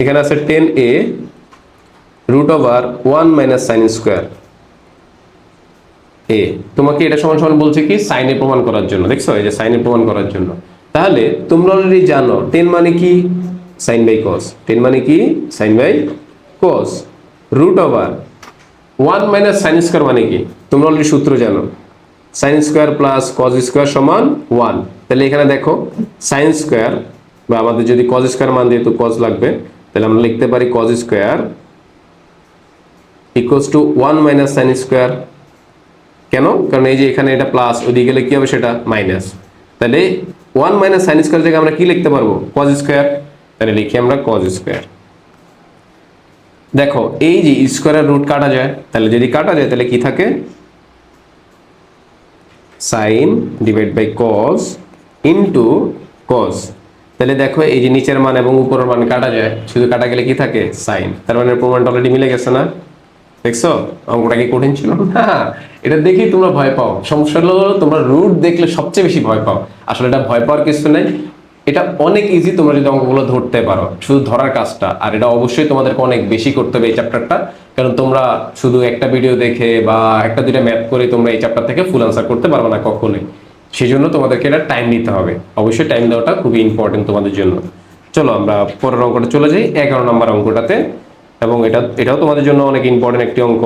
এখানে আছে 10a root over 1 minus sine square a. তোমাকে এটা সমান সমান বলছে কি সাইনে প্রমাণ করার জন্য, দেখছো এই যে সাইনে প্রমাণ করার জন্য। তাহলে তোমরা অলরেডি জানো 10 মানে কি সাইন বাই কস, 10 মানে কি sine by cos, root over 1 minus sine square মানে কি তোমরা অলরেডি সূত্র জানো, sine square plus cos square সমান 1। তাহলে এখানে দেখো সাইন স্কয়ার বা আমাদের যদি কস স্কয়ার মান দিয়ে তো কস লাগবে, তাহলে আমরা লিখতে পারি কস square equals to 1 minus sine square. কেন? কারণ এই যে এখানে এটা প্লাস, ওইদিকে গেলে কি হবে সেটা মাইনাস। তাহলে 1 মাইনাস সাইন স্কয়ার জায়গায় আমরা কি লিখতে পারবো কস স্কয়ার, তাহলে লিখি আমরা কস স্কয়ার। দেখো এই যে স্কয়ারের রুট কাটা যায়, তাহলে যদি কাটা যায় তাহলে কি থাকে sine divide by cos into cos. তাহলে দেখো এই যে নিচের মান এবং উপরের মান কাটা যায়, শুধু কাটা গেলে কি থাকে সাইন। তার মানে প্রমাণটা অলরেডি মিলে গেছে না? দেখছো অঙ্কটা কি কঠিন ছিল না? এটা দেখেই তোমরা ভয় পাও। সমস্যা হলো তোমরা রুট দেখলে সবচেয়ে বেশি ভয় পাও। আসলে এটা ভয় পাওয়ার কিছু নাই, এটা অনেক ইজি তোমরা যদি অঙ্কগুলো ধরতে পারো, শুধু ধরার কাজটা। আর এটা অবশ্যই তোমাদেরকে অনেক বেশি করতে হবে এই চ্যাপ্টারটা, কারণ তোমরা শুধু একটা ভিডিও দেখে বা একটা দুইটা ম্যাথ করে তোমরা এই চ্যাপ্টার থেকে ফুল আনসার করতে পারবে না কখনোই। সেই জন্য তোমাদেরকে এটা টাইম নিতে হবে, অবশ্যই টাইম দেওয়াটা খুবই ইম্পর্টেন্ট তোমাদের জন্য। চলো আমরা পরের অঙ্কটা চলে যাই, 11 নম্বর অঙ্কটাতে। এবং এটাও তোমাদের জন্য অনেক ইম্পর্টেন্ট একটি অঙ্ক।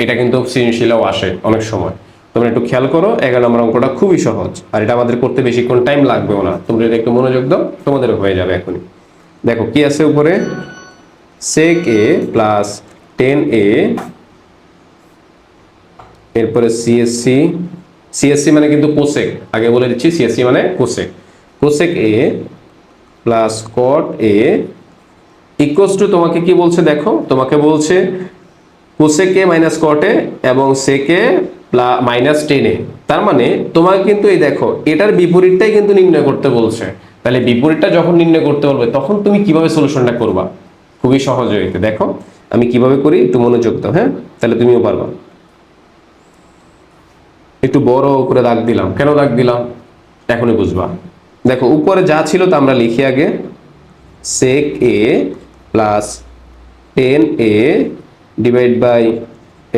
এটা কিন্তু সৃজনশীলেও আসে অনেক সময়। তোমরা একটু খেয়াল করো, 11 নম্বর অঙ্কটা খুবই সহজ, আর এটা আমাদের করতে বেশিক্ষণ টাইম লাগবেও না। তোমরা যদি একটু মনোযোগ দাও তোমাদের হয়ে যাবে এখনই। দেখো কি আছে উপরে, sec a প্লাস 10a, এরপরে CSC মানে কিন্তু কোসেক, আগে বলে দিচ্ছি CSC মানে cosec, cosec a plus cot a equals two তোমাকে কি বলছে দেখো, তোমাকে বলছে কোসেক এ মাইনাস কট এ এবং সেক এ মাইনাস 10a। তার মানে তোমাকে কিন্তু এই দেখো এটার বিপরীতটাই কিন্তু নির্ণয় করতে বলছে। তাহলে বিপরীতটা যখন নির্ণয় করতে বলবে তখন তুমি কিভাবে সলিউশনটা করবা, খুবই সহজ হইতে। দেখো আমি কিভাবে করি একটু মনোযোগ দাও, হ্যাঁ তাহলে তুমিও পারবা। একটু বড় করে দাগ দিলাম, কেন দাগ দিলাম এখনই বুঝবা। দেখো উপরে যা ছিল তা আমরা লিখি আগে, sec a plus 10a divide by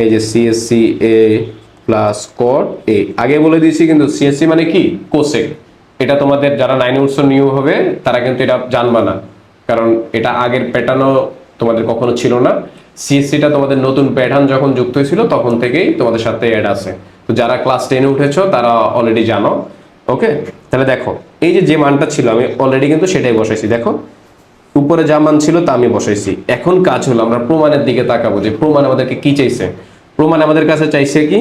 এই যে CSC a plus cot a। আগে বলে দিয়েছি কিন্তু CSC মানে কি কোসেক। এটা তোমাদের যারা 9 উৎস নিউ হবে তারা কিন্তু এটা জানবা না, কারণ এটা আগের প্যাটার্নও তোমাদের কখনো ছিল না। CSCটা তোমাদের নতুন প্যাটার্ন যখন যুক্ত হয়েছিল তখন থেকেই তোমাদের সাথে অ্যাড আছে। তো যারা ক্লাস 10-এ উঠেছো তারা অলরেডি জানো। ওকে, তাহলে দেখো এই যে মানটা ছিল আমি অলরেডি কিন্তু সেটাই বসাইছি। দেখো উপরে যা মান ছিল তা আমি বসাইছি। এখন কাজ হলো আমরা প্রমাণের দিকে তাকাবো, যে প্রমাণ আমাদেরকে কি চাইছে। প্রমাণ আমাদের কাছে চাইছে কি,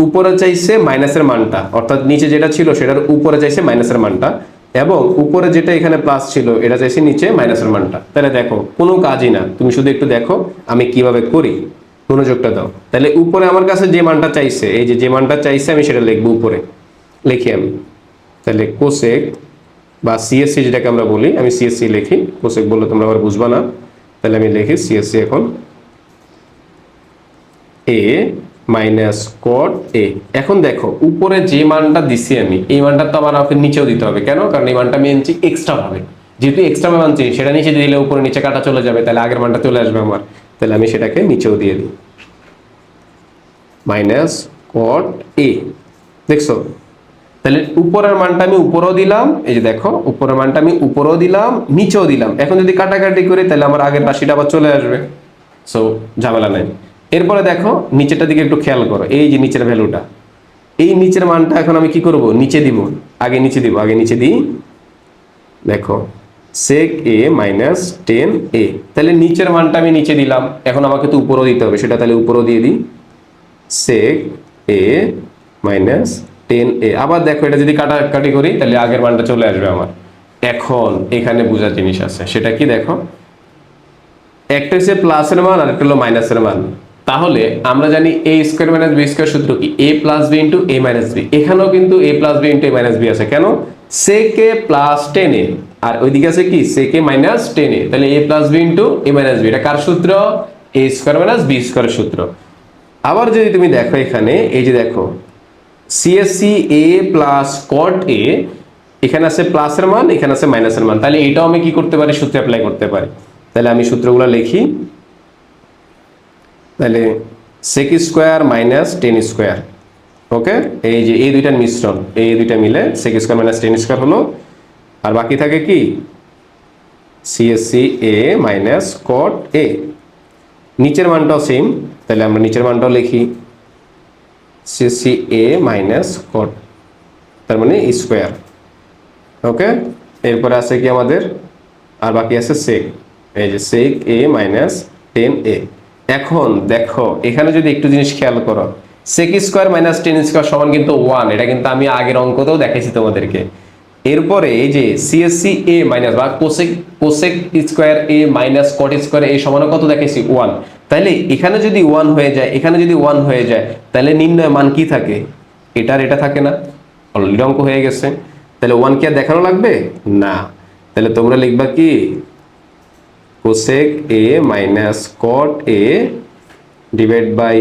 উপরে চাইছে মাইনাসের মানটা, অর্থাৎ নিচে যেটা ছিল সেটার উপরে চাইছে মাইনাসের মানটা, এবং উপরে যেটা এখানে প্লাস ছিল এটা চাইছে নিচে মাইনাসের মানটা। তাহলে দেখো কোনো কাজই না, তুমি শুধু একটু দেখো আমি কিভাবে করি, মনোযোগটা দাও। তাহলে উপরে আমার কাছে যে মানটা চাইছে, এই যে মানটা চাইছে আমি সেটা লিখবো উপরে, লিখি আমি। তাহলে কোসেক বা CSC যেটাকে আমরা বলি, আমি CSC লিখি, কোসেক বললে তোমরা আবার বুঝবা না। তাহলে আমি লিখি CSC এখন a মাইনাস cot a। এখন দেখো উপরে যে মানটা দিছি আমি, এই মানটা তো আবার আমাকে নিচেও দিতে হবে। কেন? কারণ এই মানটা আমি এনেছি এক্সট্রা ভাবে, যেহেতু এক্সট্রা ভাবে আনছি সেটা নিচে দিলে উপরে নিচে কাটা চলে যাবে, তাহলে আগের মানটা চলে আসবে আমার। তাহলে আমি সেটাকে নিচেও দিয়ে দিই, মাইনাস cot a। দেখছো তাহলে উপরের মানটা আমি উপরেও দিলাম, এই যে দেখো উপরের মানটা আমি উপরেও দিলাম নিচেও দিলাম। এখন যদি কাটাকাটি করি তাহলে আমার আগের রাশিটা আবার চলে আসবে, সো ঝামেলা নাই। এরপরে দেখো নিচেরটার দিকে একটু খেয়াল করো, এই যে নিচের ভ্যালুটা, এই নিচের মানটা এখন আমি কি করব, নিচে দিব, আগে নিচে দিব, আগে নিচে দিই। দেখো sec a মাইনাস 10a, তাহলে নিচের মানটা আমি নিচে দিলাম, এখন আমাকে তো উপরেও দিতে হবে, সেটা তাহলে উপরেও দিয়ে দিই, sec a মাইনাস 10a। আবার দেখো এটা যদি কাটাকাটি করি তাহলে আগের মানটা চলে আসবে আমার। এখন এখানে বোঝার জিনিস আছে, সেটা কি দেখো, একটা হচ্ছে প্লাসের মান আর একটা হলো মাইনাসের মান। তাহলে আমরা জানি a square minus b square সূত্র কি, a plus b into a minus b। এখানেও কিন্তু a plus b into a minus b আছে। কেন? sec a প্লাস 10a, আর ওইদিকে আছে কি sec a মাইনাস 10a। তাহলে a plus b into a minus b, এটা কার সূত্র? a স্কয়ার মাইনাস b স্কয়ারের সূত্র। আবার যদি তুমি দেখো এখানে এই যে দেখো CSC a plus cot a, এখানে আছে প্লাসের মান, এখানে আছে মাইনাসের মান। তাহলে এটাও আমি কি করতে পারি, সূত্রে অ্যাপ্লাই করতে পারি। তাহলে আমি সূত্রগুলো লিখি, তাহলে sec স্কয়ার মাইনাস 10 স্কয়ার ওকে, এই যে এই দুইটার মিশ্রণ, এই দুইটা মিলে sec square minus tan square হলো। আর বাকি থাকে কি CSC a minus cot a। নিচের মানটাও সেম, তাহলে আমরা নিচের মানটাও লিখি CSC a মাইনাস cot, তার মানে স্কয়ার। ওকে, এরপরে আছে কি আমাদের, আর বাকি আছে sec, এই যে sec a minus tan a। এখন দেখো এখানে যদি একটু জিনিস খেয়াল করো, sec square minus tan square সমান কিন্তু 1, এটা কিন্তু আমি আগের অঙ্কতেও দেখাইছি তোমাদেরকে। এরপরে এই যে CSC a মাইনাস বা cosec square a minus cot square a সমান কত দেখাইছি 1। তাহলে এখানে যদি 1 হয়ে যায়, এখানে যদি 1 হয়ে যায়, তাহলে নির্ণয় মান কি থাকে, এটার এটা থাকে না, অলরেডি অঙ্ক হয়ে গেছে। তাহলে 1 কি আর দেখানো লাগবে না, তাহলে তোমরা লিখবা কি cosec a minus cot a divide by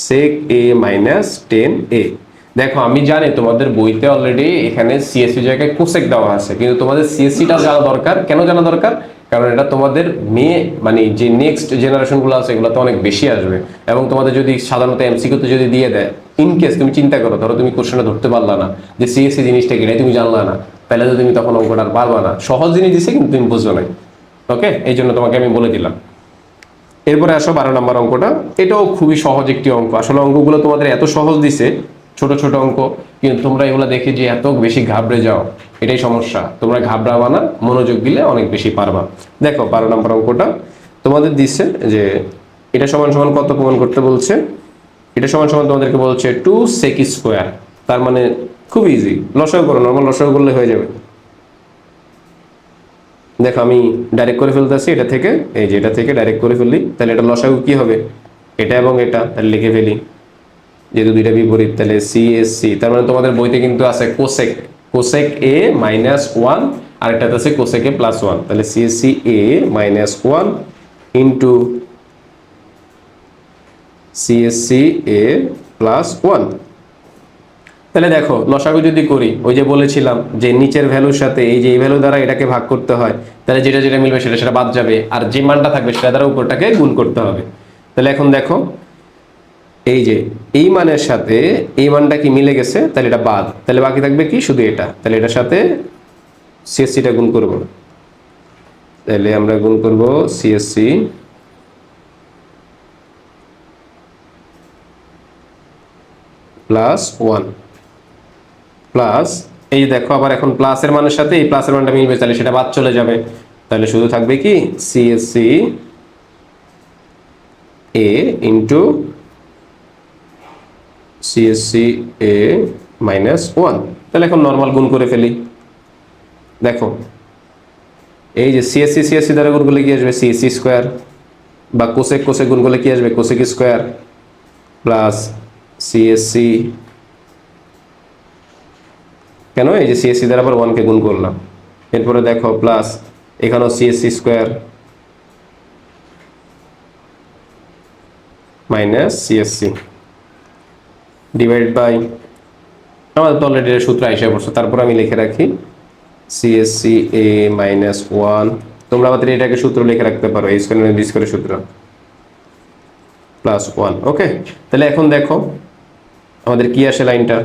sec a minus tan a। দেখো আমি জানি তোমাদের বইতে অলরেডি এখানে সিএসসি জায়গায় কোসেক দেওয়া আছে, কিন্তু তোমাদের সিএসসিটা জানা দরকার। কেন জানা দরকার? কারণ এটা তোমাদের মানে যে নেক্সট জেনারেশনগুলো আছে এগুলোতে অনেক বেশি আসবে। এবং তোমাদের যদি সাধারণত এমসিকিউতে যদি দিয়ে দেয়, ইন কেস তুমি চিন্তা করো, ধরো তুমি কোশ্চেনটা ধরতে পারলা না যে সিএসসি জিনিসটা কি, তুমি জানলা না, তাহলে তো তুমি তখন অঙ্কটা আর পারবা না। সহজ জিনিস দিছে কিন্তু তুমি বুঝছো না। ওকে, এই জন্য তোমাকে আমি বলে দিলাম। এরপরে আসো 12 নম্বর অঙ্কটা। এটাও খুবই সহজ একটি অঙ্ক। আসলে অঙ্কগুলো তোমাদের এত সহজ দিছে, ছোট ছোট অঙ্ক, কিন্তু তোমরা এগুলো দেখে যে এত বেশি ঘাবড়ে যাও, এটাই সমস্যা। তোমরা ঘাবড়াবা না, মনোযোগ দিলে অনেক বেশি পারবা। দেখো 12 নম্বর অঙ্কটা তোমাদের দিচ্ছে যে এটা সমান সমান কত প্রমাণ করতে বলছে। এটা সমান সমান তোমাদেরকে বলছে 2 sec স্কয়ার। তার মানে খুব ইজি, লসাগু করো, নরমাল লসাগু করলে হয়ে যাবে। দেখো আমি ডাইরেক্ট করে ফেলতেছি এটা থেকে, এই যে এটা থেকে ডাইরেক্ট করে ফেললি, তাহলে এটা লসাগু কি হবে, এটা এবং এটা, তাহলে লিখে ফেলি। যেহেতু দুইটা বিপরীত, তাহলে CSC, তার মানে তোমাদের বইতে কিন্তু আছে কোসেক a মাইনাস 1, আর একটা আছে কোসেক a প্লাস 1, তাহলে CSC a minus 1 into CSC a plus 1। তাহলে দেখো লসাগু যদি করি, ওই যে বলেছিলাম যে নিচের ভ্যালুর সাথে এই যে এই ভ্যালু দ্বারা এটাকে ভাগ করতে হয়, তাহলে যেটা যেটা মিলবে সেটা সেটা বাদ যাবে, আর যে মানটা থাকবে সেটা দ্বারা উপরটাকে গুণ করতে হবে। তাহলে এখন দেখো এই যে এই মানের সাথে এই মানটা কি মিলে গেছে, তাহলে এটা বাদ, তাহলে বাকি থাকবে কি শুধু এটা। তাহলে এটার সাথে CSC-টা গুণ করব, তাহলে আমরা গুণ করব CSC প্লাস 1 প্লাস, এই দেখো আবার এখন প্লাসের মানের সাথে এই প্লাসের মানটা মিলবে, তাহলে সেটা বাদ চলে যাবে। তাহলে শুধু থাকবে কি CSC a into CSC a minus 1। তাহলে এখন নর্মাল গুণ করে ফেলি। দেখো এই যে CSC দ্বারা গুণ করলে কি আসবে CSC স্কয়ার, বা কোসেক গুণ করলে কি আসবে কোসেক স্কয়ার, প্লাস CSC, কেন এই যে CSC দ্বারা আবার 1 কে গুণ করলাম। এরপরে দেখো প্লাস এখানেও CSC square minus CSC divide by, আমাদের তো অলরেডি সূত্র আইসা পড়ছে, তারপর আমি লিখে রাখি CSC a মাইনাস 1। তোমরা আমাদের এটাকে সূত্র লিখে রাখতে পারো, a স্কয়ার মাইনাস b স্কয়ারের সূত্র, প্লাস 1। ওকে, তাহলে এখন দেখো আমাদের কি আসে লাইনটা।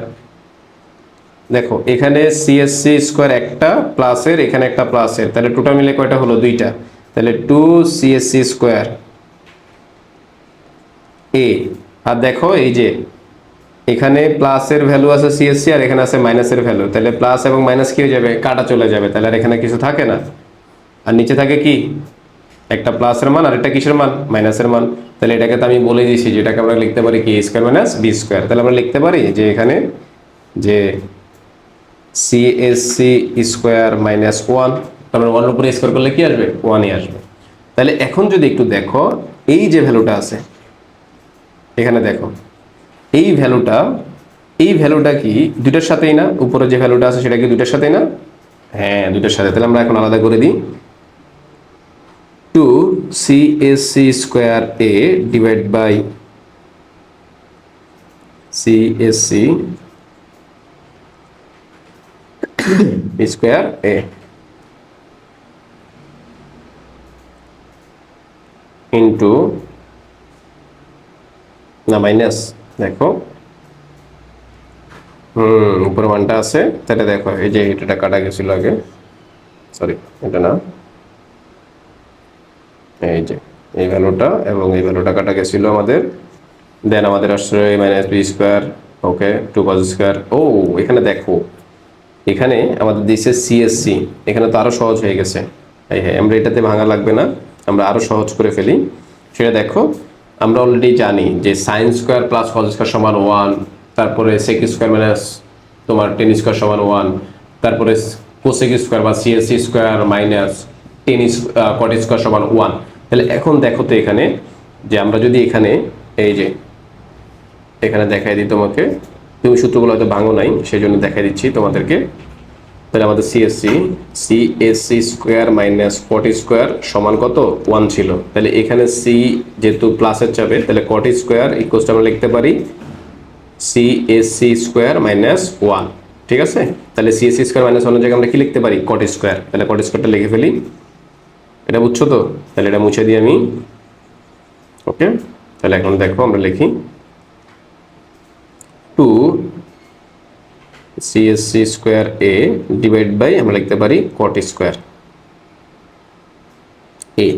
দেখো এখানে CSC স্কয়ার একটা প্লাসের, এখানে একটা প্লাসের, তাহলে টোটাল মিলে কয়টা হলো, দুইটা। তাহলে 2 CSC স্কয়ার a। আর দেখো এই যে এখানে প্লাসের ভ্যালু আছে CSC, আর এখানে আছে মাইনাসের ভ্যালু, তাহলে প্লাস এবং মাইনাস কি হয়ে যাবে, কাটা চলে যাবে, তাহলে আর এখানে কিছু থাকে না। আর নিচে থাকে কি একটা প্লাসের মান আর একটা কিসের মান, মাইনাসের মান। তাহলে এটাকে তো আমি বলে দিয়েছি, যেটাকে আমরা লিখতে পারি কি a square minus b square. তাহলে আমরা লিখতে পারি যে এখানে যে CSC স্কয়ার মাইনাস 1, তার মানে 1 এর উপরে স্কয়ার করলে কি আসবে 1ই আসবে। তাহলে এখন যদি একটু দেখো এই যে ভ্যালুটা আছে এখানে, দেখো এই ভ্যালুটা কি দুইটার সাথেই না, উপরে যে ভ্যালুটা আছে সেটা কি দুইটার সাথেই না, হ্যাঁ দুইটার সাথে। তাহলে আমরা এখন আলাদা করে দিই, 2 CSC square a divide by CSC square a into, না মাইনাস, দেখো উপরে ওয়ানটা আছে, তাহলে দেখো এই যে এটা কাটা গেছিল আগে, সরি এটা না, এই যে এই ভ্যালুটা এবং এই ভ্যালুটা কাটা গেছিল আমাদের, দেন আমাদের আসলে মাইনাস বি স্কোয়ার, ওকে, টু কজ স্কোয়ার। ও এখানে দেখো, এখানে আমাদের দিচ্ছে সিএসসি, এখানে তো আরও সহজ হয়ে গেছে। এই হ্যাঁ, আমরা এটাতে ভাঙা লাগবে না, আমরা আরও সহজ করে ফেলি। সেটা দেখো, আমরা অলরেডি জানি যে sine square plus cos square সমান 1, তারপরে সেক স্কোয়ার মাইনাস তোমার টেন স্কোয়ার সমান 1, তারপরে কোসেক স্কোয়ার বা সিএসসি স্কোয়ার মাইনাস টেন কট স্কোয়ার সমান 1। তাহলে এখন দেখো তো এখানে যে আমরা যদি এখানে এই যে এখানে দেখাই দিই তোমাকে, তুমি সূত্রগুলো হয়তো ভাঙো নাই সেই জন্য দেখাই দিচ্ছি তোমাদেরকে। তাহলে আমাদের CSC square minus cot square সমান কত 1 ছিল, তাহলে এখানে সি যেহেতু প্লাসের চাপে, তাহলে কট স্কোয়ার ইকুয়ালস আমরা লিখতে পারি সিএসসি স্কোয়ার মাইনাস 1, ঠিক আছে। তাহলে সিএসসি স্কোয়ার মাইনাস 1 জায়গায় আমরা কি লিখতে পারি কট স্কোয়ার, তাহলে কট স্কোয়ারটা লিখে ফেলি, এটা বুঝছো তো। তাহলে এটা মুছে দিই আমি, ওকে। তাহলে এখন দেখো আমরা লিখি 2 CSC square A divide by আমরা লিখতে পারি কট স্কোয়ার এ।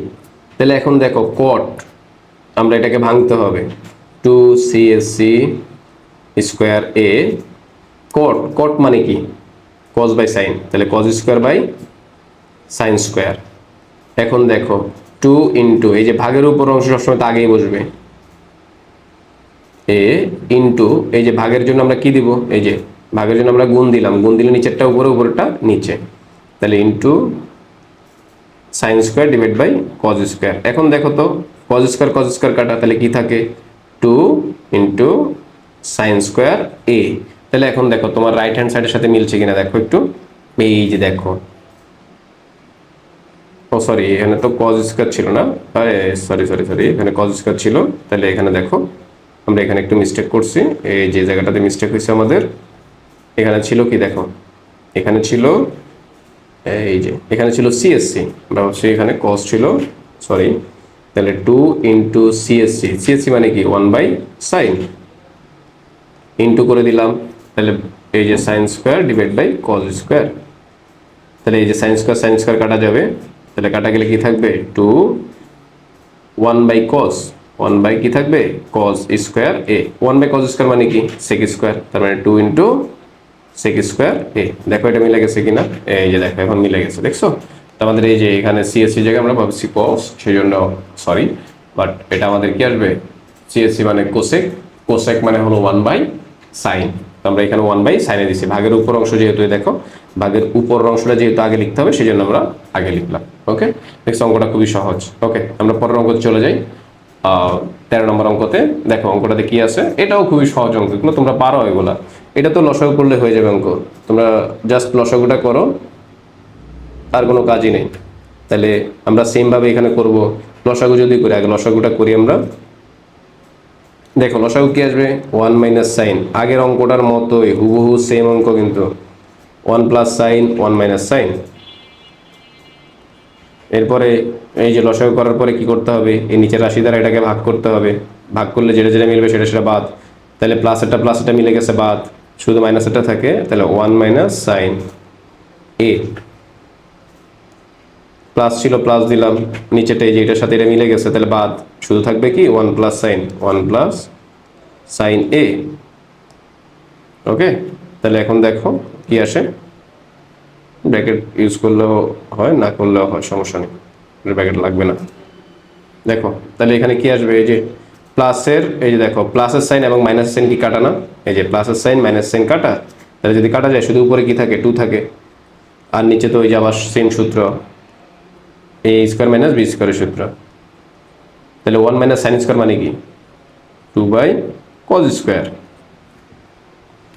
তাহলে এখন দেখো কট আমরা এটাকে ভাঙতে হবে, 2 সিএসসি স্কোয়ার এ কট, কট মানে কি কজ বাই সাইন, তাহলে cos square by sine square. এখন দেখো 2 ইন্টু এই যে ভাগের উপর অংশ সবসময় তো আগেই বসবে, এ ইন্টু এই যে ভাগের জন্য আমরা কি দিব, এই যে ভাগের জন্য আমরা গুণ দিলাম, গুণ দিলে নিচেরটা উপরে উপরেরটা নিচে, তাহলে into sine square divide by cos square. এখন দেখো তো কজ স্কোয়ার কাটা, তাহলে কি থাকে 2 ইন্টু সাইন স্কোয়ার এ। তাহলে এখন দেখো তোমার রাইট হ্যান্ড সাইডের সাথে মিলছে কিনা দেখো একটু, এই যে দেখো, ও সরি এখানে তো কজ স্কোয়ার ছিল না, আরে সরি এখানে কজ স্কোয়ার ছিল, তাহলে এখানে দেখো আমরা এখানে একটু মিস্টেক করছি, এই যে জায়গাটাতে মিস্টেক হয়েছে আমাদের, এখানে ছিল কি দেখো, এখানে ছিল এই যে এখানে ছিল সিএসসি, আমরা ভাবছি এখানে কজ ছিল, সরি। তাহলে 2 ইন্টু সিএসসি মানে কি 1 বাই সাইন, ইন্টু করে দিলাম, তাহলে এই যে sine square divide by cos square. তাহলে এই যে সাইন স্কোয়ার কাটা যাবে, তাহলে কাটা গেলে কি থাকবে 2 1 বাই কজ, 1 বাই কি থাকবে cos square A, 1 by cos square মানে কি সেক স্কোয়ার, তার মানে 2 ইন্টু সেক স্কোয়ার এ। দেখো এটা মিলে গেছে কিনা, এই যে দেখো এখন মিলে গেছে, দেখছো। তো আমাদের এই যে এখানে সিএসসি জায়গায় আমরা ভাবছি কজ, সেই জন্য সরি, বাট এটা আমাদের কি আসবে সিএসসি মানে কোসেক, কোসেক মানে হলো 1 বাই সাইন, তো আমরা এখানে 1 বাই সাইনে দিচ্ছি, ভাগের উপর অংশ যেহেতু দেখো ভাগের উপর অংশটা যেহেতু আগে লিখতে হবে সেই জন্য আমরা আগে লিখলাম, ওকে। নেক্সট অঙ্কটা খুবই সহজ, ওকে। আমরা পরের অঙ্কতে চলে যাই, 13 নম্বর অঙ্কতে। দেখো অঙ্কটাতে কি আছে, এটাও খুবই সহজ অঙ্ক, এগুলো তোমরা পারো এগুলা, এটা তো লসাগু করলে হয়ে যাবে অঙ্ক, তোমরা জাস্ট লসাগুটা করো, আর কোনো কাজই নেই। তাহলে আমরা সেমভাবে এখানে করব, লসাগু যদি করি, আগে লসাগুটা করি আমরা। দেখো লসাগু কি আসবে 1 মাইনাস সাইন, আগের অঙ্কটার মতোই হুবহু সেম অঙ্ক, কিন্তু 1 প্লাস সাইন 1 মাইনাস সাইন। এরপরে এই যে লসাগু করার পরে কি করতে হবে, এই নিচের রাশি দ্বারা এটাকে ভাগ করতে হবে, ভাগ করলে যেটা যেটা মিলবে সেটা বাদ, তাহলে প্লাসেরটা মিলে গেছে বাদ, শুধু মাইনাসেরটা থাকে, তাহলে 1 মাইনাস সাইন এ, প্লাস ছিল প্লাস দিলাম, নিচেটা এই যে এটার সাথে এটা মিলে গেছে, তাহলে বাদ, শুধু থাকবে কি 1 প্লাস সাইন এ, ওকে। তাহলে এখন দেখো কি আসে, ব্র্যাকেট ইউজ করলেও হয় না করলেও হয়, সমস্যা নেই, ব্র্যাকেট লাগবে না। দেখো তাহলে এখানে কি আসবে, এই যে প্লাসের, এই যে দেখো প্লাসের সাইন এবং মাইনাস সাইন কি কাটা না, এই যে প্লাসের সাইন মাইনাস সাইন কাটা, তাহলে যদি কাটা যায় শুধু উপরে কি থাকে 2 থাকে, আর নিচে তো ওই যে আবার সেম সূত্র এ স্কোয়ার মাইনাস বি স্কোয়ারের সূত্র, তাহলে 1 মাইনাস সাইন স্কোয়ার মানে কি 2 বাই কজ স্কোয়ার।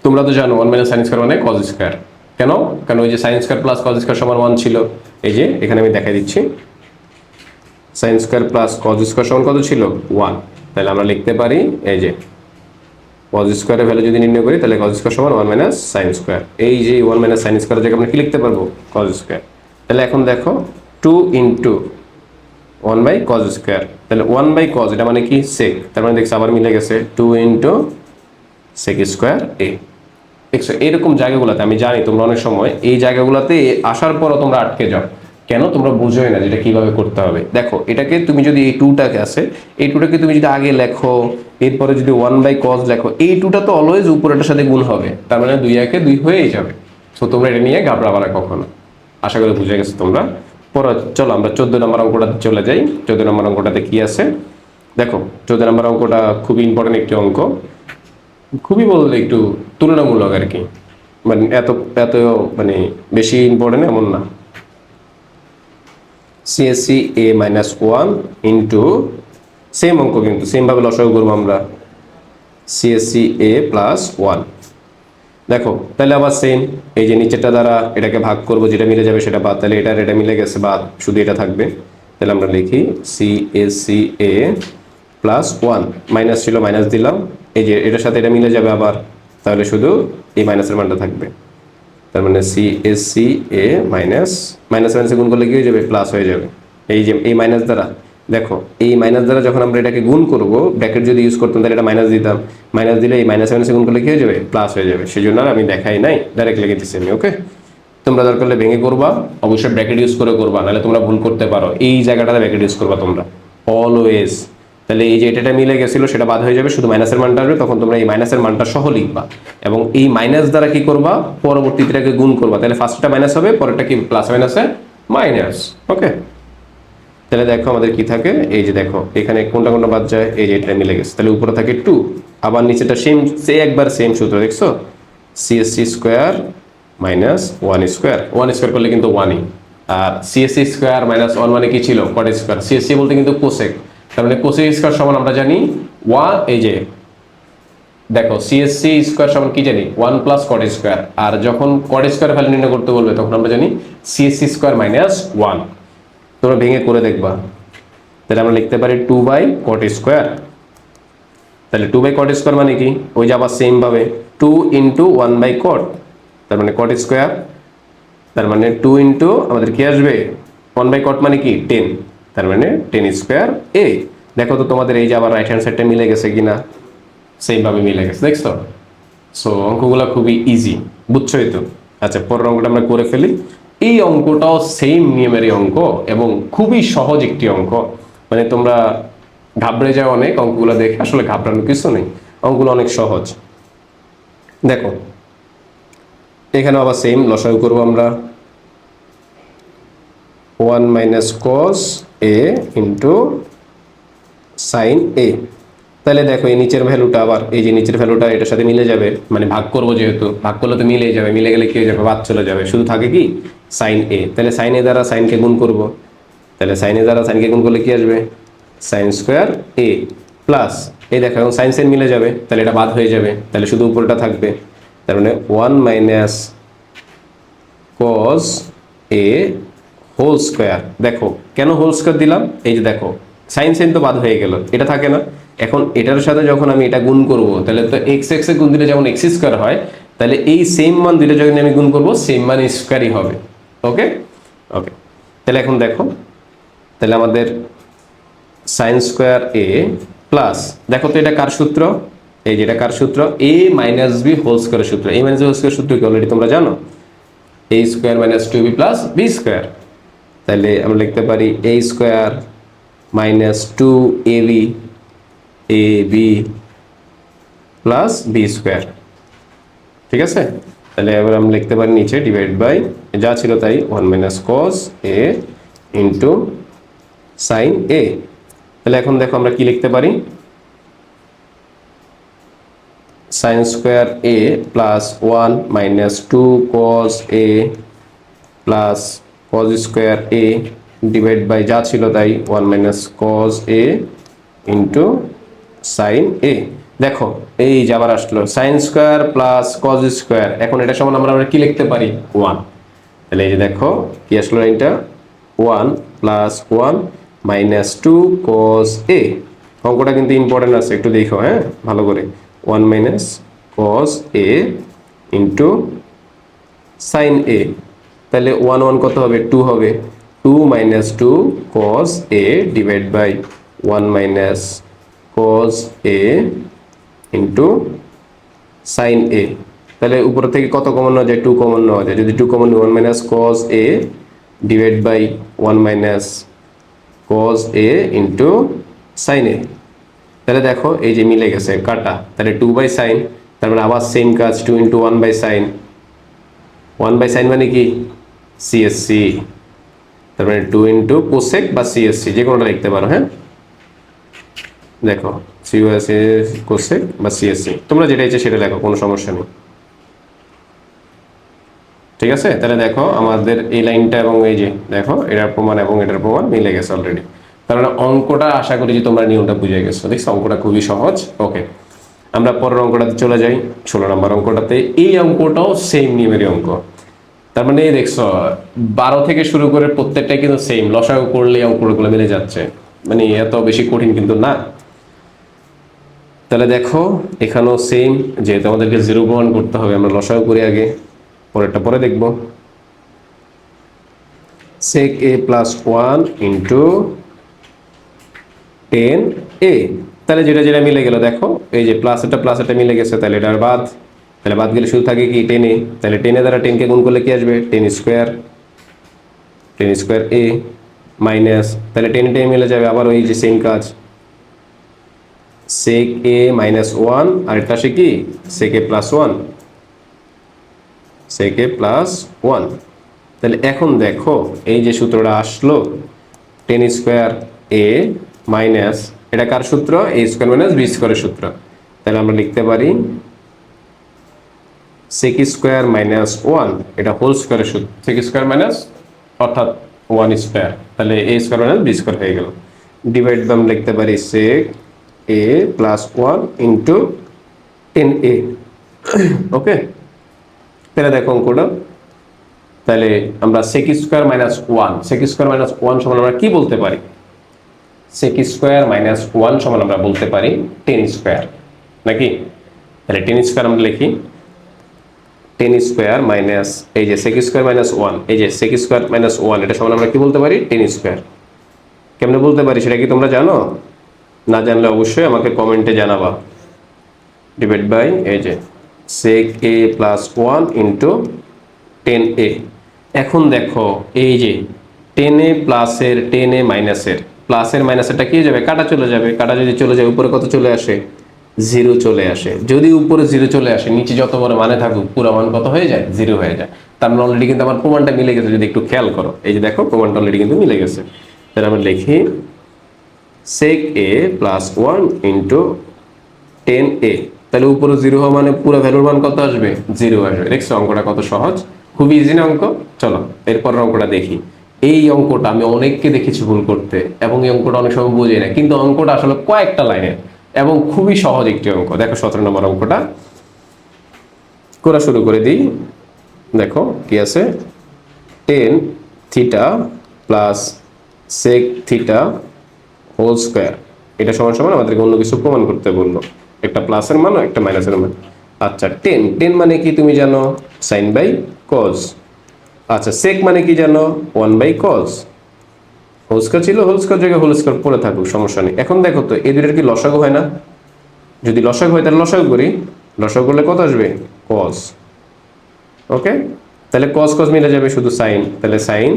তোমরা তো জানো 1 মাইনাস সাইন স্কোয়ার মানে কজ স্কোয়ার, কেন, কারণ ওই যে sine square plus cos square সমান 1 ছিল, এই যে এখানে আমি দেখাই দিচ্ছি, sign square plus cos square সমান কত ছিল 1, তাহলে আমরা লিখতে পারি এই যে কজ স্কোয়ারের ভ্যালু যদি নির্ণয় করি, তাহলে কজ স্কোয়ার সমান 1 মাইনাস সাইন স্কোয়ার, এই যে 1 মাইনাস সাইন স্কোয়ারের জায়গায় আমরা কি লিখতে পারবো কজ স্কোয়ার। তাহলে এখন দেখো 2 ইন্টু 1 বাই কজ স্কোয়ার, তাহলে 1 বাই কজ এটা মানে কি সেক, তার মানে দেখছি আবার মিলে গেছে 2 ইন্টু সেক স্কোয়ার এ, দেখছো এরকম জায়গাগুলোতে আমি জানি তোমরা অনেক সময় এই জায়গাগুলোতে আসার পরও তোমরা আটকে যাও, কেন? তোমরা বুঝোই না যেটা কিভাবে করতে হবে। দেখো এটাকে তুমি যদি এই টুটাকে আছে, এই টুটাকে তুমি যদি আগে লেখো, এরপরে যদি 1/cos লেখো, এই টুটা তো অলওয়েজ উপরেটার সাথে গুণ হবে, তার মানে 2 একে 2 হয়েই যাবে। তো তোমরা এটা নিয়ে ঘাবড়াবে না কখনো। আশা করি বুঝে গেছো তোমরা। পরে চলো আমরা 14 নম্বর অঙ্কটাতে চলে যাই। 14 নম্বর অঙ্কটাতে কি আছে দেখো। 14 নম্বর অঙ্কটা খুবই ইম্পর্টেন্ট একটি অঙ্ক, খুবই বললে একটু তুলনামূলক আর কি, মানে এত এত মানে বেশি ইম্পর্টেন্ট এমন না। সিএসসি এ মাইনাস ওয়ান ইন্টু, সেম অঙ্ক কিন্তু সেমভাবে লসাগু করবো আমরা, সিএসসি এ প্লাস ওয়ান। দেখো তাহলে আবার সেম, এই যে নিচেরটা দ্বারা এটাকে ভাগ করবো, যেটা মিলে যাবে সেটা বাদ, তাহলে এটা মিলে গেছে বাদ, শুধু এটা থাকবে। তাহলে আমরা লিখি সিএসসি এ প্লাস ওয়ান, মাইনাস ছিল মাইনাস দিলাম, এই যে এটার সাথে এটা মিলে যাবে আবার, তাহলে শুধু এই মাইনাসের মানটা থাকবে। তার মানে সিএসসি এ মাইনাস মাইনাসে গুণ করলে কি হয়ে যাবে? প্লাস হয়ে যাবে। এই যে এই মাইনাস দ্বারা, দেখো এই মাইনাস দ্বারা যখন আমরা এটাকে গুণ করব, ব্র্যাকেট যদি ইউজ করতাম তাহলে এটা মাইনাস দিতাম, মাইনাস দিলে এই মাইনাসে গুণ করলে কি হয়ে যাবে? প্লাস হয়ে যাবে। সেই জন্য আর আমি দেখাই নাই, ডাইরেক্ট লিখে দিচ্ছি আমি। ওকে, তোমরা দরকার হলে ভেঙে করবা, অবশ্যই ব্র্যাকেট ইউজ করে করবা, নাহলে তোমরা ভুল করতে পারো। এই জায়গাটাতে ব্র্যাকেট ইউজ করবা তোমরা অলওয়েজ। তাহলে এই যে এটা মিলে গেছিল সেটা বাদ হয়ে যাবে, শুধু মাইনাসের মানটা আসবে, তখন তোমরা এই মাইনাসের মানটা সহ লিখবা, এবং এই মাইনাস দ্বারা কি করবা? পরবর্তীটাকে গুণ করবা, তাহলে ফার্স্টটা মাইনাস হবে, পরেরটা কি প্লাস মাইনাসে মাইনাস। ওকে, তাহলে দেখো আমাদের কি থাকে, এই যে দেখো এখানে কোনটা কোনটা বাদ যায়, এই যে এটা মিলে গেছে, তাহলে উপরে থাকে 2, আবার নিচেটা সেম, একবার সেম সূত্র, দেখছো CSC square minus 1 square, 1 square করলে কিন্তু 1ই, আর সিএসসি স্কোয়ার মাইনাস 1 মানে কি ছিল? Cot square. সিএসসি বলতে কিন্তু কোসেক, তার মানে কোসেক স্কোয়ার সমান আমরা জানি 1, এই যে দেখো সিএসসি স্কোয়ার সমান কি জানি? 1 প্লাস কট স্কোয়ার, আর যখন কট স্কোয়ার ভ্যালু নির্ণয় করতে বলবে তখন আমরা জানি সিএসসি স্কোয়ার মাইনাস 1। তোমরা ভেঙে করে দেখবা, তাহলে আমরা লিখতে পারি 2/cot স্কোয়ার। তাহলে 2/cot স্কোয়ার মানে কি? ওই যে আবার সেম ভাবে 2 ইন্টু 1/cot, তার মানে cot স্কোয়ার, তার মানে 2 ইন্টু আমাদের কি আসবে? 1/cot মানে কি? 10, তার মানে 10 স্কোয়ার এ। দেখো তো তোমাদের এই যে আবার রাইট হ্যান্ড সাইডটা মিলে গেছে কিনা? সেম ভাবে মিলে গেছে, দেখছো? সো অঙ্কগুলো খুবই ইজি, বুঝছোই তো। আচ্ছা, পরের অঙ্কটা আমরা করে ফেলি। এই অঙ্কটাও সেম নিয়মেরই অঙ্ক এবং খুবই সহজ একটি অঙ্ক, মানে তোমরা ঘাবড়ে যাও অনেক অঙ্কগুলো দেখে, আসলে ঘাবড়ানোর কিছু নেই, অঙ্কগুলো অনেক সহজ। দেখো এখানে আবার সেম লসাগু করবো আমরা, 1 মাইনাস কস এ ইন্টু সাইন এ। তাহলে দেখো এই নিচের ভ্যালুটা আবার, এই যে নিচের ভ্যালুটা এটার সাথে মিলে যাবে, মানে ভাগ করবো যেহেতু, ভাগ করলে তো মিলেই যাবে, মিলে গেলে কি হয়ে যাবে? বাদ চলে যাবে, শুধু থাকে কি? সাইন এ। তাহলে সাইন এ দ্বারা সাইনকে গুণ করব, তাহলে সাইন এ দ্বারা সাইনকে গুণ করলে কি আসবে? সাইন স্কোয়ার এ প্লাস, এই দেখো এখন সাইন সাইন মিলে যাবে, তাহলে এটা বাদ হয়ে যাবে, তাহলে শুধু উপরটা থাকবে, তার মানে 1 মাইনাস কস এ হোল স্কোয়ার। দেখো কেন হোল স্কোয়ার দিলাম? এই যে দেখো সাইন সাইন তো বাদ হয়ে গেল, এটা থাকে না। এখন এটার সাথে যখন আমি এটা গুণ করব, তাহলে তো এক্স এক্স এ গুণ দিলে যেমন এক্স স্কোয়ার হয়, তাহলে এই সেম মান দুইটা যখন আমি গুণ করব সেম মান স্কোয়ারই হবে। ওকে ওকে, তাহলে এখন দেখো, তাহলে আমাদের সাইন স্কোয়ার এ প্লাস, দেখো তো এটা কার সূত্র? এই যেটা কার সূত্র? এ মাইনাস বি হোল স্কোয়ারের সূত্র। A minus b whole square সূত্র কি অলরেডি তোমরা জানো? A square minus 2b plus B square. তাহলে আমরা লিখতে পারি a square minus 2ab ab plus B square. ঠিক আছে, তাহলে এবার আমরা লিখতে পারি নিচে ডিভাইড বাই যা ছিল তাই 1 মাইনাস কস এ ইন্টু সাইন এ। তাহলে এখন দেখো আমরা কি লিখতে পারি? Sine square A plus 1 minus 2 cos A plus cos square A divide by যা ছিল তাই 1 minus cos A into sine A. দেখো এই যে আবার আসলো sine square plus cos square, এখন এটা সমান আমরা কি লিখতে পারি? 1। তাহলে এই যে দেখো কি আসলো, এটা 1 প্লাস 1 মাইনাস 2 কস এ। অঙ্কটা কিন্তু ইম্পর্টেন্ট আছে, একটু দেখো হ্যাঁ ভালো করে। 1 মাইনাস কস এ ইন্টু সাইন এ, তাহলে 1 1 কত হবে? 2 হবে। 2 minus 2 cos A divide by 1 minus cos A into sine এ। তাহলে উপর থেকে কত কমন নেওয়া যায়, 2 কমন নেওয়া যায়। যদি 2 কমন নিই 1 minus cos A divide by 1 minus cos A into sine এ। তাহলে দেখো এই যে মিলে গেছে কাটা, তাহলে 2 বাই সাইন, তার মানে আবার সেম কাজ 2 into 1 by sine. 1 by sine মানে কি সিএসসি, তার মানে 2 ইন্টু কোসেক বা সিএসসি যে কোনোটা লিখতে পারো। হ্যাঁ দেখো সিওএসএ কোসেক বা সিএসসি, তোমরা যেটা ইচ্ছে সেটা লেখো, কোনো সমস্যা নেই। ঠিক আছে, তাহলে দেখো আমাদের এই লাইনটা এবং এই যে দেখো এটার প্রমাণ এবং এটার প্রমাণ মিলে গেছে অলরেডি। তার মানে অঙ্কটা আশা করি যে তোমরা নিয়মটা বুঝে গেছো। দেখছো অঙ্কটা খুবই সহজ। ওকে, আমরা পরের অঙ্কটাতে চলে যাই, 16 নম্বর অঙ্কটাতে। এই অঙ্কটাও সেম নিয়মেরই অঙ্ক। তার মানে দেখছো 12 থেকে শুরু করে প্রত্যেকটাই কিন্তু সেম, লসাগু করলে অঙ্কগুলো মিলে যাচ্ছে, মানে এত বেশি কঠিন কিন্তু না। তাহলে দেখো এখানেও সেম, যেহেতু আমাদেরকে 0 প্রমাণ করতে হবে, আমরা লসাগু করি আগে, পরেরটা পরে দেখবো। sec a plus 1 into 10a, তাহলে যেটা যেটা মিলে গেল দেখো, এই যে প্লাস এটা মিলে গেছে, তাহলে এটার বাদ, তাহলে বাদ গেলে শুধু থাকে কি 10a, তাহলে 10 দ্বারা 10 কে গুণ করলে কি আসবে 10 স্কোয়ার a মাইনাস, তাহলে 10 10 মিলে যাবে, আবার ওই যে সেম কাজ sec a মাইনাস 1, আর এটা আসে কি sec a plus 1, sec a plus 1। তাহলে এখন দেখো এই যে সূত্রটা আসলো 10 স্কোয়ার a মাইনাস, এটা কার সূত্র, a স্কোয়ার মাইনাস b স্কোয়ারের সূত্র। তাহলে আমরা লিখতে পারি sec স্কোয়ার মাইনাস 1, এটা হোল স্কোয়ারের সূত্র, sec স্কোয়ার মাইনাস অর্থাৎ 1 স্কোয়ার, তাহলে a square minus b square হয়ে গেল। ডিভাইড বাই আমরা লিখতে পারি sec a plus 1 into 10a। ওকে, তাহলে দেখো অঙ্কটা, তাহলে আমরা sec square minus 1, sec square minus 1 সমান আমরা কি বলতে পারি, sec স্কোয়ার মাইনাস 1 সমান আমরা বলতে পারি 10 স্কোয়ার, নাকি? তাহলে 10 স্কোয়ার আমরা লিখি, 10 স্কোয়ার মাইনাস এই যে sec স্কোয়ার মাইনাস 1, এই যে sec স্কোয়ার মাইনাস 1, এটা সমান আমরা কি বলতে পারি 10 স্কোয়ার। কেমনে বলতে পারি সেটা কি তোমরা জানো? না জানলে অবশ্যই আমাকে কমেন্টে জানাবা। ডিভাইড বাই এই যে sec a plus 1 into 10a। এখন দেখো এই যে 10a প্লাসের 10a মাইনাসের, প্লাসের মাইনাসেরটা কি যাবে, কাটা চলে যাবে, কাটা যদি চলে যায় উপরে কত চলে আসে 0 চলে আসে। যদি উপরে 0 চলে আসে, নিচে যত বড় মানে থাকুক পুরো মান কত হয়ে যায় 0 হয়ে যায়। তার মানে অলরেডি কিন্তু আমার প্রমাণটা মিলে গেছে, যদি একটু খেয়াল করো এই যে দেখো প্রমাণটা অলরেডি কিন্তু মিলে গেছে। তাহলে আমরা লিখি sec a plus 1 into 10a, তাহলে উপরে 0 হওয়া মানে পুরো ভ্যালুর মান কত আসবে 0 আসবে। দেখছো অঙ্কটা কত সহজ, খুবই ইজি না অঙ্ক? চলো এরপর অঙ্কটা দেখি। এই অঙ্কটা আমি অনেককে দেখেছি ভুল করতে, এবং এই অঙ্কটা অনেক সময় বোঝে না, কিন্তু অঙ্কটা আসলে কয়েকটা লাইনের এবং খুবই সহজ একটি অঙ্ক। দেখো 17 নম্বর অঙ্কটা করা শুরু করে দিই। দেখো কি আছে, 10 theta plus sec theta whole square, এটা সমান সমান আমাদেরকে অন্য কিছু প্রমাণ করতে বললো, একটা প্লাসের মান একটা মাইনাসের মান। আচ্ছা 10 মানে কি তুমি জানো, সাইন বাই কজ। আচ্ছা সেক মানে কি জানো, 1 বাই কজ। হোল স্কোয়ার ছিল, হোল স্কোয়ার জায়গায় হোল স্কোয়ার পড়ে থাকুক, সমস্যা নেই। এখন দেখো তো এই দুইটার কি লসাগু হয় না? যদি লসাগু হয় তাহলে লসাগু করি, লসাগু করলে কত আসবে কজ। ওকে, তাহলে কজ কজ মিলে যাবে শুধু সাইন, তাহলে সাইন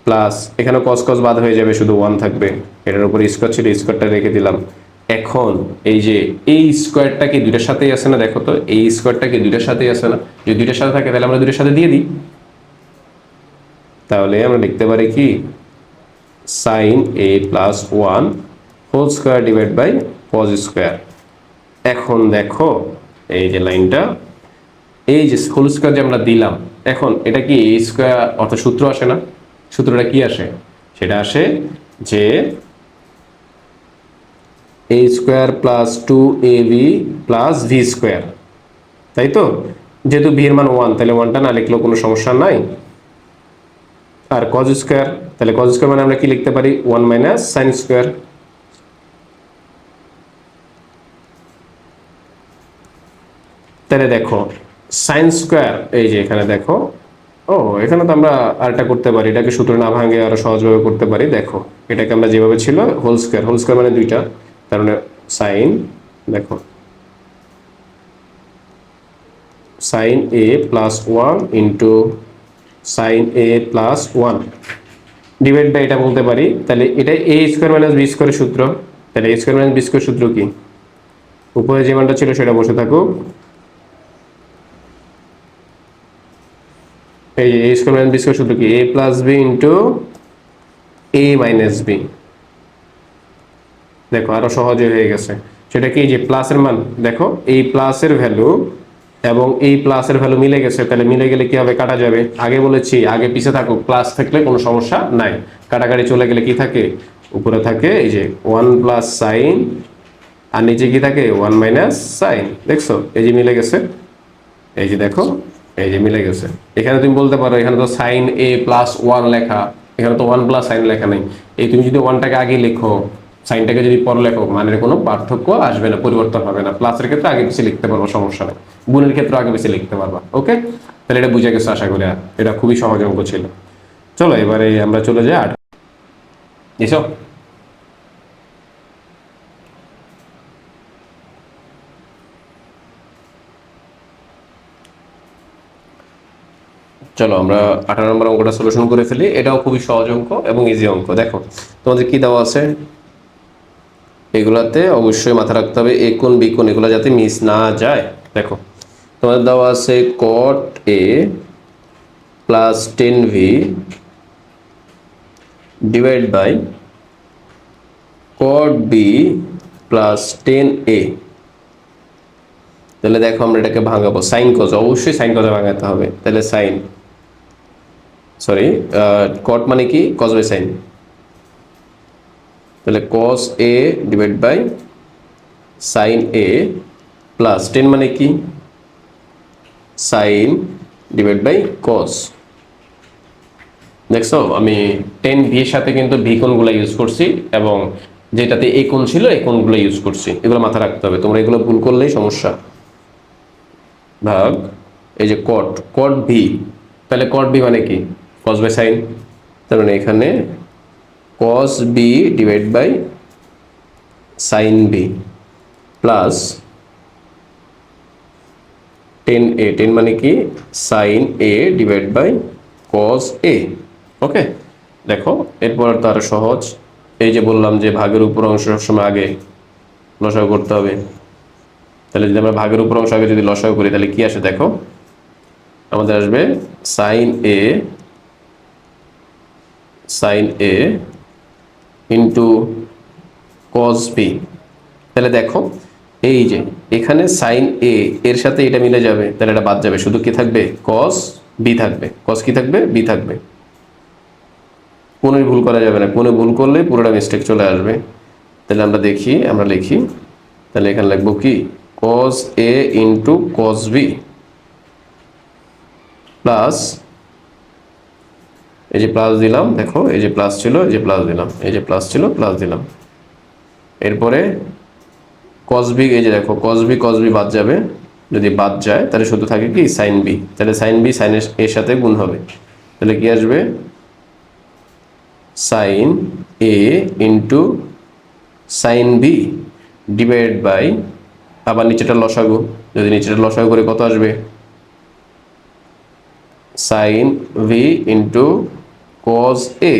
প্লাস এখানে কস কস বাদ হয়ে যাবে, শুধু 1 থাকবে, এটার উপরে স্কোয়ার ছিল স্কোয়ারটা রেখে দিলাম। এখন এই যে এই স্কোয়ারটা কি দুইটার সাথেই আছে না, দেখো তো এই স্কোয়ারটা কি দুইটার সাথেই আছে না? যদি দুইটার সাথে থাকে তাহলে আমরা দুইটার সাথে দিয়ে দিই, তাহলে আমরা লিখতে পারি কি sine a plus 1 whole square divide by cos square. এখন দেখো এই যে লাইনটা, এই যে হোল স্কোয়ার যে আমরা দিলাম, এখন এটা কি a স্কোয়ার অর্থাৎ সূত্র আসে না? সূত্রটা কি আসে, সেটা আসে যে a square plus 2ab plus v square, তাই তো? যেহেতু v এর মান 1, তাহলে 1টা না লিখলেও কোনো সমস্যা নাই। আর cos স্কোয়ার, তাহলে cos স্কোয়ার মানে আমরা কি লিখতে পারি 1 মাইনাস সাইন স্কোয়ার। তাহলে দেখো সাইন স্কোয়ার, এই যে এখানে দেখো, ও এখানে তো আমরা আরেকটা করতে পারি, এটাকে সূত্র না ভাঙে আরো সহজভাবে করতে পারি। দেখো এটাকে আমরা যেভাবে ছিল হোল স্কোয়ার, হোল স্কোয়ার মানে দুইটা, তার মানে সাইন, দেখো sine A plus one into sine A plus one divide by এটা বলতে পারি। তাহলে এটা এ স্কোয়ার মাইনাস বি স্কোয়ারের সূত্র। তাহলে a square minus B square সূত্র কি? উপরে যে মানটা ছিল সেটা বসে থাকুক। এই যে এ স্কোয়ার মাইনাস বি স্কোয়ার সূত্র কি? এ প্লাস বি ইন্টু এ মাইনাস বি। দেখো আরো সহজে হয়ে গেছে। সেটা কি? যে প্লাসের মান দেখো, এই প্লাসের ভ্যালু এবং এই প্লাসের ভ্যালু মিলে গেছে। তাহলে মিলে গেলে কি হবে? কাটা যাবে। আগে বলেছি আগে পিছে থাকুক, প্লাস থাকলে কোনো সমস্যা নাই। কাটাকাটি চলে গেলে কি থাকে? উপরে থাকে এই যে ওয়ান প্লাস সাইন, আর নিচে কি থাকে? One minus sine. দেখছো এই যে মিলে গেছে। এই যে দেখো, এই যে মিলে গেছে। এখানে তুমি বলতে পারো এখানে তো সাইন এ প্লাস ওয়ান লেখা, এখানে তো ওয়ান প্লাস সাইন লেখা নেই। এই তুমি যদি ওয়ানটাকে আগে লেখো, সাইনটাকে যদি পরে লেখো, মানের কোনো পার্থক্য আসবে না, পরিবর্তন হবে না। প্লাসের ক্ষেত্রে আগে পিছিয়ে লিখতে পারবো, সমস্যা নেই। গুণের ক্ষেত্রে আগে পিছিয়ে লিখতে পারবা। ওকে, তাহলে এটা বুঝে গেছো আশা করি। এটা খুবই সহজ অঙ্ক ছিল। চলো এবারে আমরা চলে যাই 8 এসো। চলো আমরা 18 নম্বর অঙ্কটা সলিউশন করে ফেলি। এটাও খুবই সহজ অঙ্ক এবং ইজি অঙ্ক। দেখো তোমাদের কি দেওয়া আছে, এগুলাতে অবশ্যই মাথা রাখতে হবে এ কোণ বি কোণ এগুলো যাতে মিস না যায়। দেখো তোমাদের দেওয়া আছে cot a plus 10v divide by cot b plus 10a। তাহলে দেখো আমরা এটাকে ভাঙাবো সাইন কজ, অবশ্যই সাইন কজে ভাঙাতে হবে। তাহলে সাইন সরি cot মানে কি? cos by sine. তাহলে cos a divide by sine a plus 10 মানে কি? Sine divide by cos। দেখছো আমি 10v এর সাথে কিন্তু ভি কোণগুলো ইউজ করছি, এবং যেটাতে এই কোণ ছিল এই কোণগুলো ইউজ করছি। এগুলো মাথা রাখতে হবে, তোমরা এগুলো ভুল করলেই সমস্যা। ভাগ এই যে cot v, তাহলে cot v মানে কি? cos by sine. তার মানে এখানে cos b divide by sine b plus 10a, 10 মানে কি? Sine a divide by cos a। Okay, দেখো এরপর তো আরো সহজ। এই যে বললাম যে ভাগের উপর অংশ সবসময় আগে লসাগু করতে হবে। তাহলে যদি আমরা ভাগের উপর অংশ আগে যদি লসাগু করি তাহলে কি আসে? দেখো আমাদের আসবে সাইন এ ইন্টু cos b। তাহলে দেখো এই যে এখানে সাইন এ এর সাথে এটা মিলে যাবে, তাহলে এটা বাদ যাবে, শুধু কি থাকবে? cos b থাকবে। cos কি থাকবে? b থাকবে। কোনো ভুল করা যাবে না, কোনো ভুল করলে পুরোটা মিস্টেক চলে আসবে। তাহলে আমরা দেখি, আমরা লিখি, তাহলে এখানে লিখবো কি? cos a into cos b plus এই যে প্লাস দিলাম, দেখো এই যে প্লাস ছিল, এই যে প্লাস দিলাম, এই যে প্লাস ছিল প্লাস দিলাম। এরপরে cos b, এই যে দেখো cos b বাদ যাবে, যদি বাদ যায় তাহলে শুধু থাকে কি? Sine b। তাহলে সাইন b সাইন এর সাথে গুণ হবে। তাহলে কি আসবে? Sine a into sine b divide by, আবার নিচেটা লসাগু, যদি নিচেটা লসাগু করে কত আসবে? Sine v into cos a।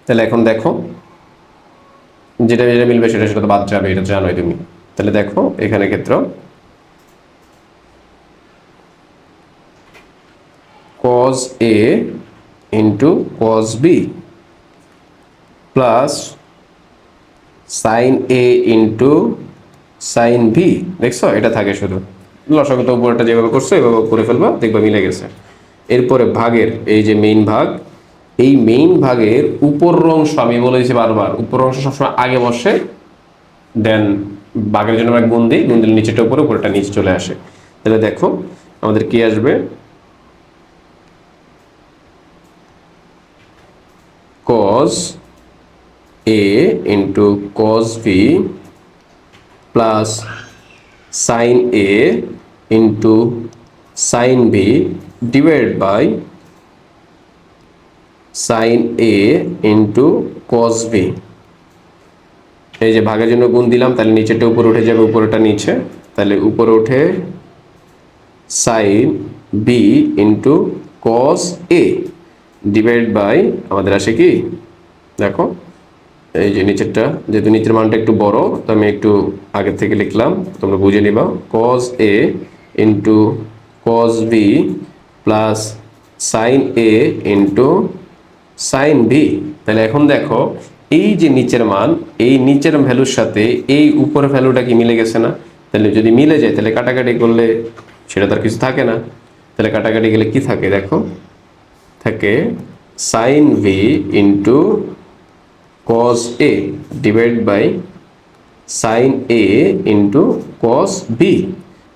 তাহলে এখন দেখো যেটা যেটা মিলবে সেটা সেটা তো বাদ যাবে, এটা জানোই তুমি। তাহলে দেখো এখানে ক্ষেত্র cos a into cos b plus sine A into sign V. দেখছো এটা থাকে শুধু, লসাগু তো উপরটা যেভাবে করছো এভাবে করে ফেলবা, দেখবা মিলে গেছে। এরপরে ভাগের এই যে মেইন ভাগ, এই মেইন ভাগের উপর অংশ আমি বলেছি বারবার, উপর অংশ সবসময় আগে বসে, দেন ভাগের জন্য আমরা গুণ দিই, গুণ দিলে নিচেটা উপরে, উপরেটা নিচে চলে আসে। তাহলে দেখো আমাদের কি আসবে? cos a into cos b plus sine A into sine B divide by sine A into cos b। এই যে ভাগের জন্য গুণ দিলাম, তাহলে নিচেটা উপরে উঠে যাবে, উপরেটা নিচে, তাহলে উপরে উঠে sine B into cos A divide by আমাদের আসে কি দেখো এই যে নিচেরটা, যেহেতু নিচের মানটা একটু বড় তো আমি একটু আগে থেকে লিখলাম, তোমরা বুঝে নিবা। কস এ into cos b plus sine এ ইন্টু সাইন বি। তাহলে এখন দেখো এই যে নিচের মান, এই নিচের ভ্যালুর সাথে এই উপরের ভ্যালুটা কি মিলে গেছে না? তাহলে যদি মিলে যায় তাহলে কাটাকাটি করলে সেটা তার কিছু থাকে না। তাহলে কাটাকাটি গেলে কি থাকে দেখো, থাকে sine B into cos A divide by sine A into cos B.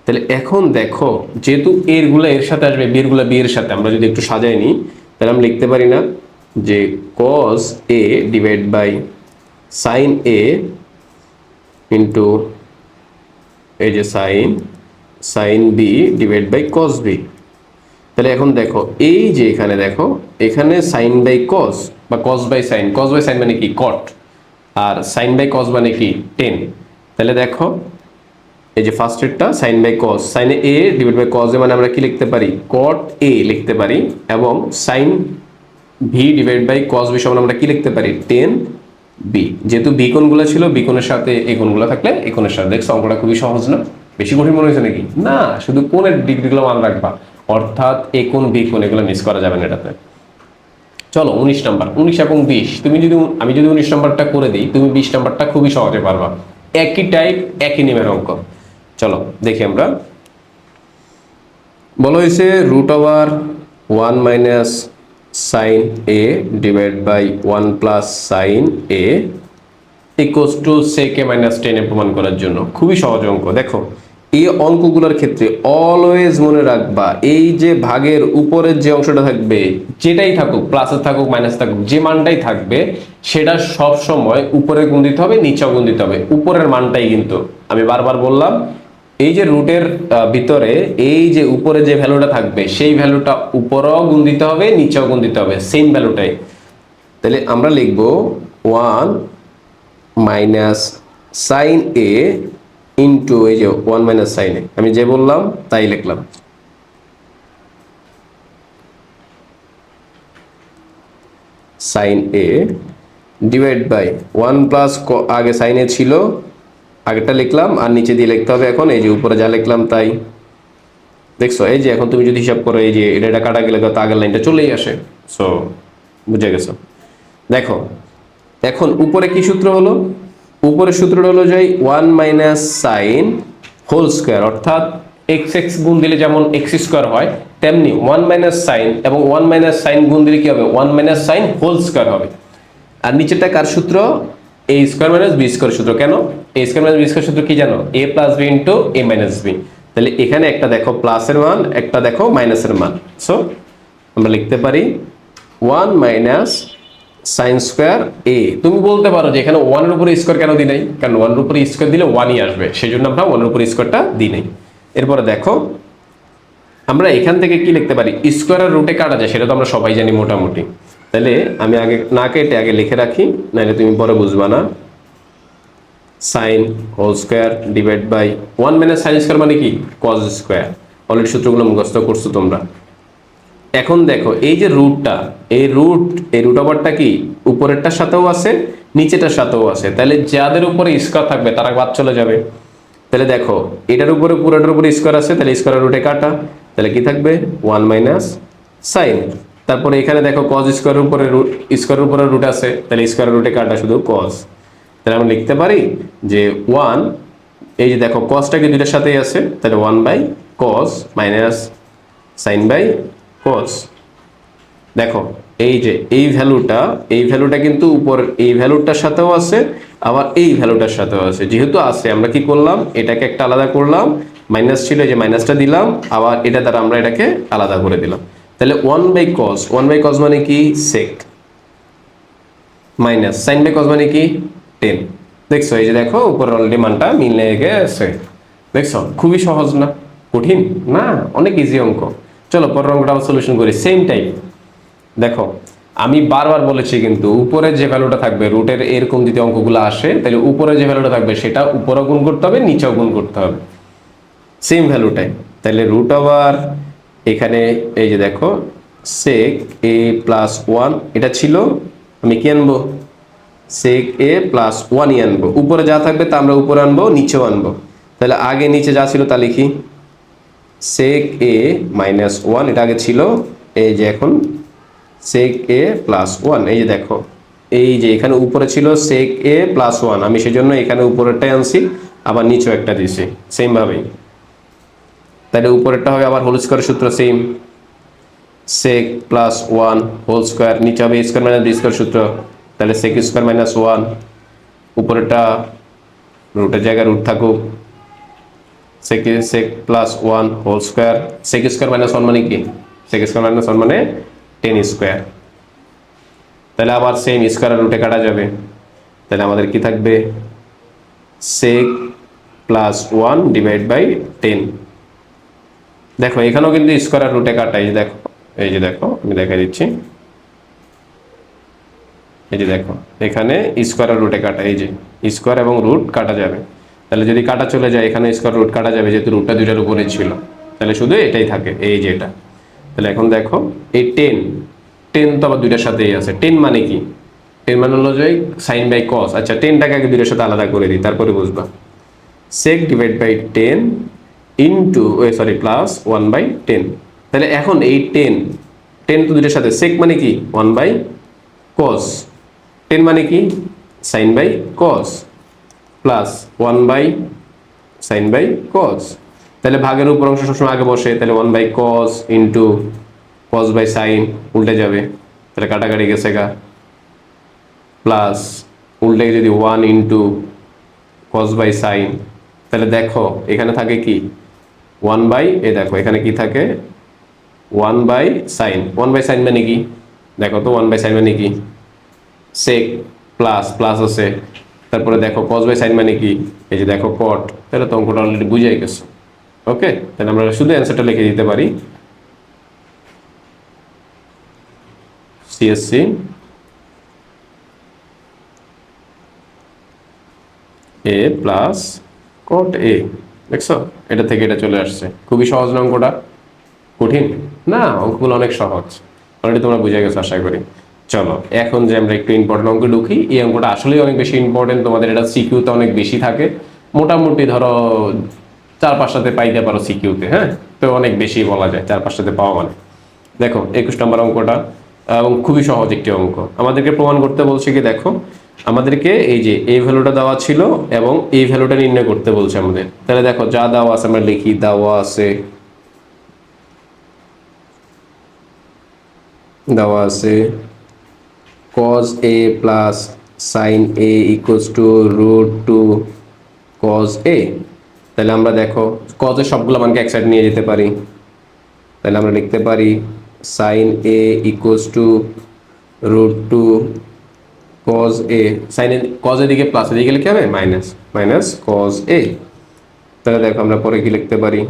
তাহলে এখন দেখো যেহেতু এরগুলা এর সাথে আসবে, বিয়েরগুলা বিয়ের সাথে, আমরা যদি একটু সাজাই নিই তাহলে আমরা লিখতে পারি না যে cos A divide by sine A into এই যে sine B divide by cos B. তাহলে এখন দেখো এই যে এখানে দেখো এখানে সাইন বাই কস বা cos by sine, cos by sine মানে কি কট, আর সাইন বাই কস মানে কি টেন। তাহলে দেখো এই যে ফার্স্টেরটা sine by cos, sine A divide by cos a মানে আমরা কি লিখতে পারি কট এ লিখতে পারি, এবং sine B divide by cos B সমান আমরা কি লিখতে পারি টেন বি। যেহেতু বি কোণগুলো ছিল বি কোণের সাথে এই কোণগুলো থাকলে এই কোণের সাথে, দেখছো অঙ্কটা খুবই সহজ না? বেশি কঠিন মনে হয়েছে নাকি? না, শুধু কোণের ডিগ্রিগুলো মান রাখবা, অর্থাৎ এ কোণ বি কোণ এগুলো মিস করা যাবে না এটাতে। চলো 19 নাম্বার, 19 এবং 20, আমি যদি 19 নাম্বারটা করে দিই তুমি 20 নাম্বারটা খুবই সহজে পারবা, একই টাইপ একই নিয়মের অঙ্ক। চলো দেখি আমরা। বলা হয়েছে root over 1 minus sine A divide by 1 plus sine A equals to sec a minus 10 A প্রমাণ করার জন্য। খুবই সহজ অঙ্ক। দেখো এই অঙ্কগুলোর ক্ষেত্রে অলওয়েজ মনে রাখবা এই যে ভাগের উপরের যে অংশটা থাকবে, যেটাই থাকুক প্লাসে থাকুক মাইনাস থাকুক, যে মানটাই থাকবে সেটা সব সময় উপরে গুণ দিতে হবে নিচেও গুণ দিতে হবে, উপরের মানটাই। কিন্তু আমি বারবার বললাম এই যে রুটের ভিতরে এই যে উপরে যে ভ্যালুটা থাকবে সেই ভ্যালুটা উপরেও গুণ দিতে হবে নিচেও গুণ দিতে হবে, সেম ভ্যালুটাই। তাহলে আমরা লিখব 1 মাইনাস সাইন এ ইন্টু এই যে 1 মাইনাস সাইন এ, আমি যে বললাম তাই লিখলাম। Sine A divide by 1 plus আগে সাইন এ ছিল আগেরটা লিখলাম, আর নিচে দিয়ে লিখতে হবে এখন এই যে উপরে যা লিখলাম তাই। দেখছো এই যে এখন তুমি যদি হিসাব করো এই যে এটা কাটা গেলে তো আগের লাইনটা চলেই আসে। সো বুঝে গেছো? দেখো এখন উপরে কি সূত্র হলো, উপরের সূত্রটা হলো যে 1 মাইনাস সাইন হোল স্কোয়ার, অর্থাৎ এক্স এক্স গুণ দিলে যেমন এক্স স্কোয়ার হয় তেমনি 1 মাইনাস সাইন এবং 1 মাইনাস সাইন গুণ দিলে কি হবে 1 মাইনাস সাইন হোল স্কোয়ার হবে। আর নিচেরটা কার সূত্র, এ স্কোয়ার মাইনাস বি স্কোয়ার সূত্র। কেন এ স্কোয়ার মাইনাস বি স্কোয়ার সূত্র কি জানো, এ প্লাস বি ইন্টু এ মাইনাস বি। তাহলে এখানে একটা দেখো প্লাসের মান একটা দেখো মাইনাসের মান, সো আমরা লিখতে পারি 1 মাইনাস সাইন স্কোয়ার এ। তুমি বলতে পারো যে এখানে 1 এর উপরে স্কোয়ার কেন দিই নাই, কারণ 1 এর উপরে স্কোয়ার দিলে 1ই আসবে, সেই জন্য আমরা 1 এর উপরে স্কোয়ারটা দিই নাই। এরপরে দেখো আমরা এখান থেকে কি লিখতে পারি, স্কোয়ারের রুটে কাটা যায় সেটা তো আমরা সবাই জানি মোটামুটি। তাহলে আমি আগে না কেটে আগে লিখে রাখি, নাহলে তুমি পরে বুঝবা না। Sine whole square divide by 1 minus sine square মানে কি কজ স্কোয়ার। অলরেডি সূত্রগুলো মুখস্থ করছো তোমরা। এখন দেখো এই যে রুটটা, এই রুট ওভারটা কি উপরেরটার সাথেও আছে নিচেটার সাথেও আছে, তাহলে যাদের উপরে স্কোয়ার থাকবে তারা বাদ চলে যাবে। তাহলে দেখো এটার উপরে পুরোটার উপরে স্কোয়ার আছে, তাহলে স্কোয়ারের রুটে কাটা, তাহলে কি থাকবে 1 মাইনাস সাইন। তারপরে এখানে দেখো কজ স্কোয়ারের উপরে স্কোয়ারের উপরে রুট আছে, তাহলে স্কোয়ারের রুটে কাটা শুধু কজ। তাহলে আমরা লিখতে পারি যে 1, এই যে দেখো কজটা কি দুইটার সাথেই আছে, তাহলে 1 by cos minus sine by cos. দেখো এই যে এই ভ্যালুটা কিন্তু উপর এই ভ্যালুটার সাথেও আছে আবার এই ভ্যালুটার সাথেও আছে, যেহেতু আছে আমরা কি করলাম এটাকে একটা আলাদা করলাম, মাইনাস ছিল এই যে মাইনাসটা দিলাম, আবার এটা দ্বারা আমরা এটাকে আলাদা করে দিলাম। তাহলে 1 বাই কজ মানে কি সেক, মাইনাস সাইন বাই কজ মানে কি 10। দেখছো এই যে দেখো উপরের অলরেডি মানটা মিলে গেছে। দেখছো খুবই সহজ না, কঠিন না, অনেক ইজি অঙ্ক। চলো পরের অঙ্কটা সলিউশন করি, সেম টাইপ। দেখো আমি বারবার বলেছি কিন্তু উপরে যে ভ্যালুটা থাকবে রুটের এরকম যদি অঙ্কগুলো আসে তাহলে উপরে যে ভ্যালুটা থাকবে সেটা উপরেও গুণ করতে হবে নিচেও গুণ করতে হবে, সেম ভ্যালুটাই। তাহলে রুট ওভার এখানে এই যে দেখো sec a প্লাস 1 এটা ছিল, আমি কি আনবো sec a প্লাস 1 ই আনবো, উপরে যা থাকবে তা আমরা উপরে আনবো নিচেও আনবো। তাহলে আগে নিচে যা ছিল তা লিখি, sec a মাইনাস 1 এটা আগে ছিল, এই যে এখন sec a প্লাস 1, এই যে দেখো এই যে এখানে উপরে ছিল sec a প্লাস 1, আমি সেজন্য এখানে উপরেরটাই আনছি, আবার নিচেও একটা দিছি সেম ভাবেই। তাহলে উপরেরটা হবে আবার হোল স্কয়ার সূত্র same, sec plus 1 whole square, নিচে হবে স্কয়ার মাইনাস বি স্কয়ার সূত্র, তাহলে sec স্কয়ার মাইনাস 1, উপরেরটা রুটের জায়গায় রুট থাকুক, sec plus 1 whole square, sec square minus 1 মানে কি, sec স্কয়ার মাইনাস 1 মানে 10 স্কয়ার। তাহলে আবার সেম স্কয়ার রুটে কাটা যাবে, তাহলে আমাদের কি থাকবে sec প্লাস 1 ডিভাইড বাই 10। দেখো এখানেও কিন্তু স্কয়ার রুটে কাটা, দেখো এই যে দেখো আমি দেখাই দিচ্ছি, এই যে দেখো এখানে স্কয়ার রুটে কাটা, এই যে স্কয়ার এবং রুট কাটা যাবে, তাহলে যদি কাটা চলে যায় এখানে স্কয়ার রুট কাটা যাবে, যেহেতু রুটটা দুইটার উপরে ছিল, তাহলে শুধু এটাই থাকে এই যে এটা। তাহলে এখন দেখো এই 10 তো আবার দুইটার সাথেই আছে, 10 মানে কি, 10 মানে হলো যে সাইন বাই কস, আচ্ছা 10টাকে আগে দুইটার সাথে আলাদা করে দিই তারপরে বুঝবা, sec divide by 10 into sorry plus 1 by 10। তাহলে এখন এই 10 তো দুইটার সাথে, sec মানে কি 1 বাই cos, 10 মানে কি sin by cos plus 1 by sin by cos। তাহলে ভাগের উপর অংশ সবসময় আগে বসে, তাহলে 1 by cos into cos by sin উল্টে যাবে, তাহলে কাটাকাটি গেছে গা, প্লাস উল্টে যদি 1 ইন্টু cos বাই sin, তাহলে দেখো এখানে থাকে কি 1 বাই, এই দেখো এখানে কি থাকে 1 বাই sin, 1 বাই sin মানে কি দেখো তো 1 বাই sin মানে কি sec প্লাস প্লাস আছে, তারপরে দেখো cos বাই sin মানে কি এই যে দেখো cot, তাহলে তো অঙ্কটা অলরেডি বুঝাই গেছে। ওকে, তাহলে আমরা শুধু অ্যান্সারটা লিখে দিতে পারি CSC A plus cot a, দেখছো এটা থেকে এটা চলে আসছে, খুবই সহজ না অঙ্কটা, কঠিন না, অঙ্কগুলো অনেক সহজ, অলরেডি তোমরা বুঝে গেছো আশা করি। চলো এখন যে আমরা একটু ইম্পর্টেন্ট অঙ্ক ঢুকি, এই অঙ্কটা আসলেই অনেক বেশি ইম্পর্টেন্ট, তোমাদের এটা সিকিউতে অনেক বেশি থাকে, মোটামুটি ধরো 4-5টাতে পাইতে পারো সিকিউতে, হ্যাঁ তো অনেক বেশি বলা যায় 4-5টাতে পাওয়া মানে। দেখো 21 নম্বর অঙ্কটা, এবং খুবই সহজ একটি অঙ্ক, আমাদেরকে প্রমাণ করতে বলছে কি দেখো আমাদেরকে এই যে এই ভ্যালুটা দেওয়া ছিল এবং এই ভ্যালুটা নির্ণয় করতে বলছে আমাদের। তাহলে দেখো যা দেওয়া আছে আমরা লিখি, দেওয়া আছে cos a plus sin a equals to root two cos a। তাহলে আমরা দেখো cos এর সবগুলো মানকে এক সাইড নিয়ে যেতে পারি, তাহলে আমরা লিখতে পারি sin a equals to root two cos a, sin a cos এর দিকে প্লাস, এদিকে গেলে কি হবে মাইনাস, মাইনাস cos a। তাহলে দেখো আমরা পরে কি লিখতে পারি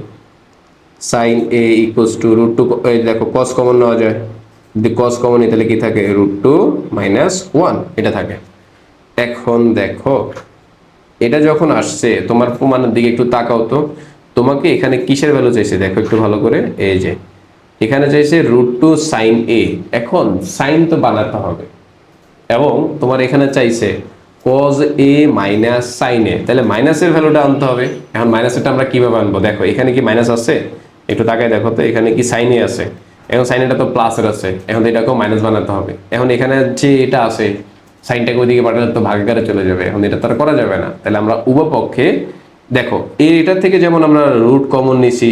sin a equals to root two, এই দেখো cos কমন নেওয়া যায়, যদি cos কমন নিই তাহলে কি থাকে রুট টু মাইনাস 1 এটা থাকে। এখন দেখো এটা যখন আসছে তোমার প্রমাণের দিকে একটু তাকাও তো, তোমাকে এখানে কিসের ভ্যালু চাইছে দেখো একটু ভালো করে, এই যে এখানে চাইছে রুট টু সাইন এ, এখন সাইন তো বানাতে হবে এবং তোমার এখানে চাইছে cos a মাইনাস সাইন এ, তাহলে মাইনাসের ভ্যালুটা আনতে হবে। এখন মাইনাসেরটা আমরা কিভাবে আনবো, দেখো এখানে কি মাইনাস আছে একটু তাকায় দেখো তো, এখানে কি সাইন এ আছে, এখন সাইন এটা তো প্লাসের আছে, এখন এটাকেও মাইনাস বানাতে হবে। এখন এখানে যে এটা আছে সাইনটাকে ওইদিকে পাঠালে তো ভাগাকারে চলে যাবে, এখন এটা তার করা যাবে না, তাহলে আমরা উভয়পক্ষে দেখো এটা থেকে যেমন আমরা রুট কমন নিছি,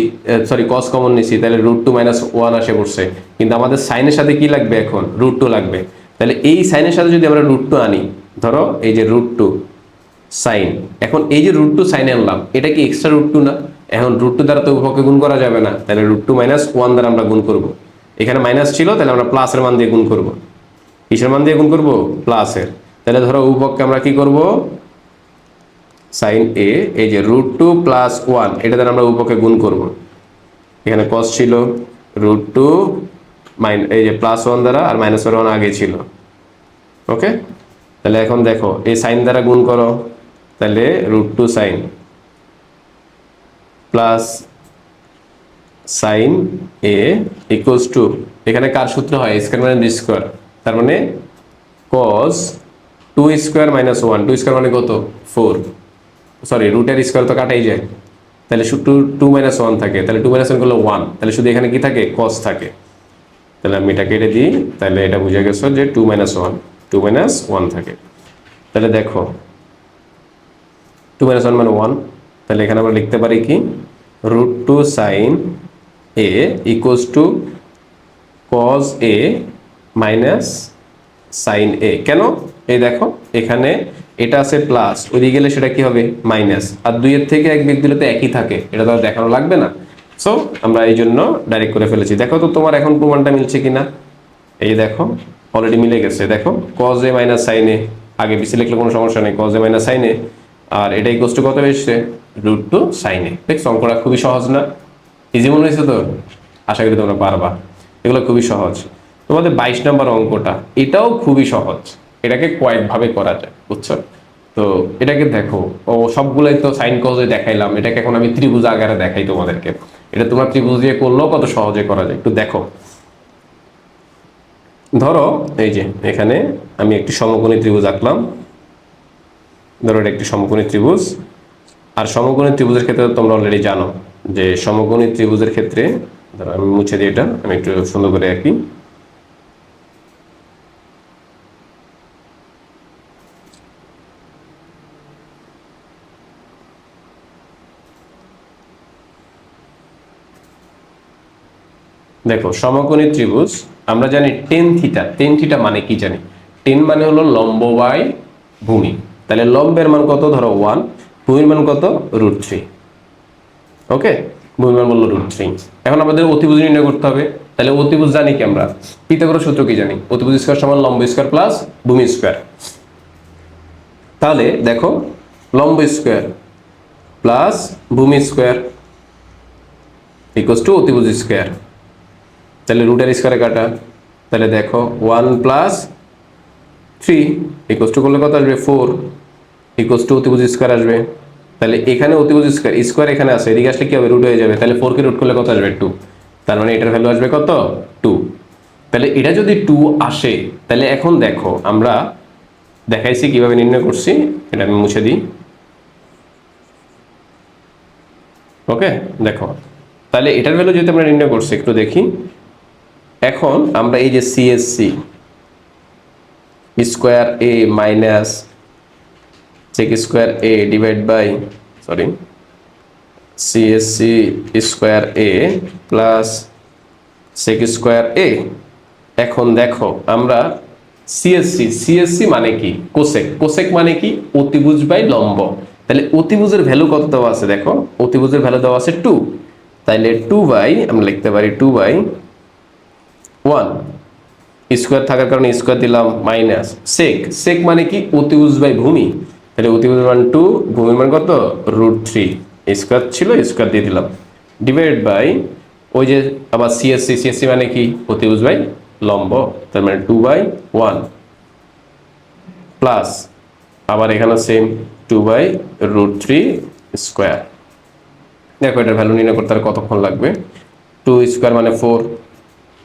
সরি cos কমন নিছি, তাহলে রুট টু মাইনাস 1 আসে পড়ছে, কিন্তু আমাদের সাইনের সাথে কি লাগবে এখন রুট টু লাগবে, তাহলে এই সাইনের সাথে যদি আমরা রুট টু আনি, ধরো এই যে রুট টু সাইন, এখন এই যে রুট টু সাইন আনলাম এটা কি এক্সট্রা রুট টু না, এখন রুট টু দ্বারা তো উভয়পক্ষে গুণ করা যাবে না, তাহলে রুট টু মাইনাস 1 দ্বারা আমরা গুণ করব, এখানে মাইনাস ছিল তাহলে আমরা প্লাসের মান দিয়ে গুণ করব, কিসের মান দিয়ে গুণ করব প্লাসের, তাহলে ধরো উভয়পক্ষে আমরা কি করব সাইন এ, এই যে রুট টু প্লাস 1 এটা দ্বারা আমরা উভয়পক্ষে গুণ করব, এখানে cos ছিল রুট টু এই যে প্লাস 1 দ্বারা আর মাইনাস 1 আগে ছিল। ওকে, তাহলে এখন দেখো এই সাইন দ্বারা গুণ করো, তাহলে root two sine plus sine A equals to, এখানে কার সূত্র হয়, স্কয়ার মানে বি স্কয়ার, তার মানে cos 2 স্কয়ার মাইনাস 1, 2 স্কয়ার মানে কত 4, সরি রুটের স্কয়ার তো কাটাই যায়, তাহলে শুধু 2 মাইনাস 1 থাকে, তাহলে 2 মাইনাস 1 করলে 1, তাহলে শুধু এখানে কি থাকে cos থাকে, তাহলে আমি এটা কেটে দিই, তাহলে এটা বুঝে গেছো যে 2 মাইনাস 1, 2 মাইনাস 1 থাকে, তাহলে দেখো 2 মাইনাস 1 মানে 1, তাহলে এখানে আমরা লিখতে পারি কি √2 sine A equals to cos a minus sine a. কেন, এই দেখো এখানে এটা আছে প্লাস, ওইদিকে গেলে সেটা কি হবে মাইনাস, আর 2 এর থেকে 1 বিয়োগ দিলে তো একই থাকে, এটা তো আর দেখানো লাগবে না, সো আমরা এই জন্য ডাইরেক্ট করে ফেলেছি। দেখো তো তোমার এখন প্রমাণটা মিলছে কিনা, এই দেখো অলরেডি মিলে গেছে, দেখো cos এ মাইনাস সাইন এ, আগে পিছিয়ে লিখলে কোনো সমস্যা নেই, cos এ মাইনাস সাইন এ, আর এটা ইকুয়ালস টু কত এসেছে √2 সাইন এ। দেখছো অঙ্কটা খুবই সহজ না, ইজি মনে হয়েছে তো, আশা করি তোমরা পারবা, এগুলো খুবই সহজ। তোমাদের 22 নম্বর অঙ্কটা, এটাও খুবই সহজ, এটাকে কয়েকভাবে করা যায় বুঝছো, তো এটাকে দেখো, ও সবগুলাই তো সাইন কজে দেখাইলাম, এটাকে এখন আমি ত্রিভুজ আকারে দেখাই তোমাদেরকে, এটা তোমরা ত্রিভুজ দিয়ে করলেও কত সহজে করা যায় একটু দেখো। ধরো এই যে এখানে আমি একটি সমকোণী ত্রিভুজ আঁকলাম, ধরো এটা একটি সমকোণী ত্রিভুজ, আর সমকোণী ত্রিভুজের ক্ষেত্রে তোমরা অলরেডি জানো যে সমকোণী ত্রিভুজের ক্ষেত্রে, ধরো আমি মুছে দিই এটা, আমি একটু সুন্দর করে আঁকি, দেখো সমকোণী ত্রিভুজ আমরা জানি টেন থিটা, টেন থিটা মানে কি জানি, টেন মানে হলো লম্ব বাই ভূমি, তাহলে লম্বের মান কত ধরো 1, ভূমির মান কত √3, ওকে ভূমির মান বললো √3। এখন আমাদের অতিভুজ নির্ণয় করতে হবে, তাহলে অতিভুজ জানি কি আমরা, পিথাগোরাস সূত্র কি জানি, অতিভুজ স্কয়ার সমান লম্ব স্কয়ার প্লাস ভূমি স্কয়ার, তাহলে দেখো লম্ব স্কয়ার প্লাস ভূমি স্কয়ার ইকুয়ালস টু অতিভুজ স্কয়ার, তাহলে রুটের স্কয়ারে কাটা, তাহলে দেখো 1 প্লাস 3 ইকুয়ালস টু করলে কত আসবে 4 ইকুয়ালস টু অতিভুজ স্কয়ার আসবে, তাহলে এখানে অতিভুজ স্কয়ার, স্কয়ার এখানে আছে, এদিকে আসলে কি হবে রুট হয়ে যাবে, তাহলে 4 কে রুট করলে কত আসবে 2, তার মানে এটার ভ্যালু আসবে কত 2, তাহলে এটা যদি 2 আসে, তাহলে এখন দেখো আমরা দেখাইছি কিভাবে নির্ণয় করছি, এটা আমি মুছে দিই, ওকে দেখো তাহলে এটার ভ্যালু যেহেতু আমরা নির্ণয় করছি একটু দেখি, এখন আমরা এই যে CSC square a minus sec square a divide by sorry CSC square a plus sec square a, এখন দেখো আমরা সিএসসি মানে কি কোসেক, কোসেক মানে কি অতিভুজ বাই লম্ব, তাহলে অতিভুজের ভ্যালু কত দেওয়া আছে, দেখো অতিভুজের ভ্যালু দেওয়া আছে 2, তাইলে 2 বাই আমরা লিখতে পারি 2 বাই 1, স্কয়ার থাকার কারণে স্কয়ার দিলাম মাইনাস সেক, সেক মানে কি অতিভুজ বাই ভূমি, তাহলে অতিভুজের মান 2, ভূমির মান কত √3, স্কয়ার ছিল স্কয়ার দিয়ে দিলাম, ডিভাইড বাই ওই যে আবার সিএসসি মানে কি অতিভুজ বাই লম্ব, তার মানে 2 বাই 1 প্লাস আবার এখানে সেম 2 বাই √3 স্কয়ার। দেখো এটার ভ্যালু নির্ণয় করতে আর কতক্ষণ লাগবে, 2 স্কয়ার মানে 4,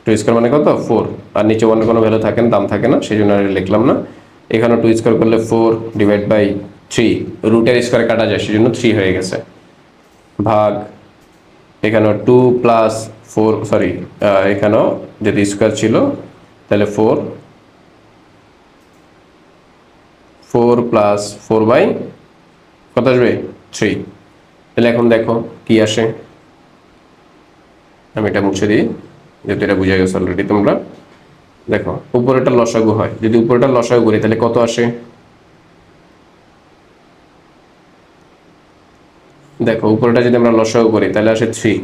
2 স্কয়ার মানে কত 4, আর নিচে 1 এর কোনো ভ্যালু থাকে না, দাম থাকে না, সেই জন্য আর লিখলাম না, এখানে 2 স্কয়ার করলে 4 ডিভাইড বাই 3, রুটের স্কয়ার কাটা যায় সেই জন্য 3 হয়ে গেছে, ভাগ এখানে 2 প্লাস 4 সরি এখানেও যদি স্কয়ার ছিল তাহলে 4 প্লাস 4 বাই কত আসবে 3, তাহলে এখন দেখো কি আসে, আমি এটা মুছে দিই যেহেতু এটা বুঝে গেছে অলরেডি তোমরা, দেখো উপরেটা লসাগু হয়, যদি উপরেটা লসাগু করি তাহলে কত আসে, দেখো উপরেটা যদি আমরা লসাগু করি তাহলে আসে 3,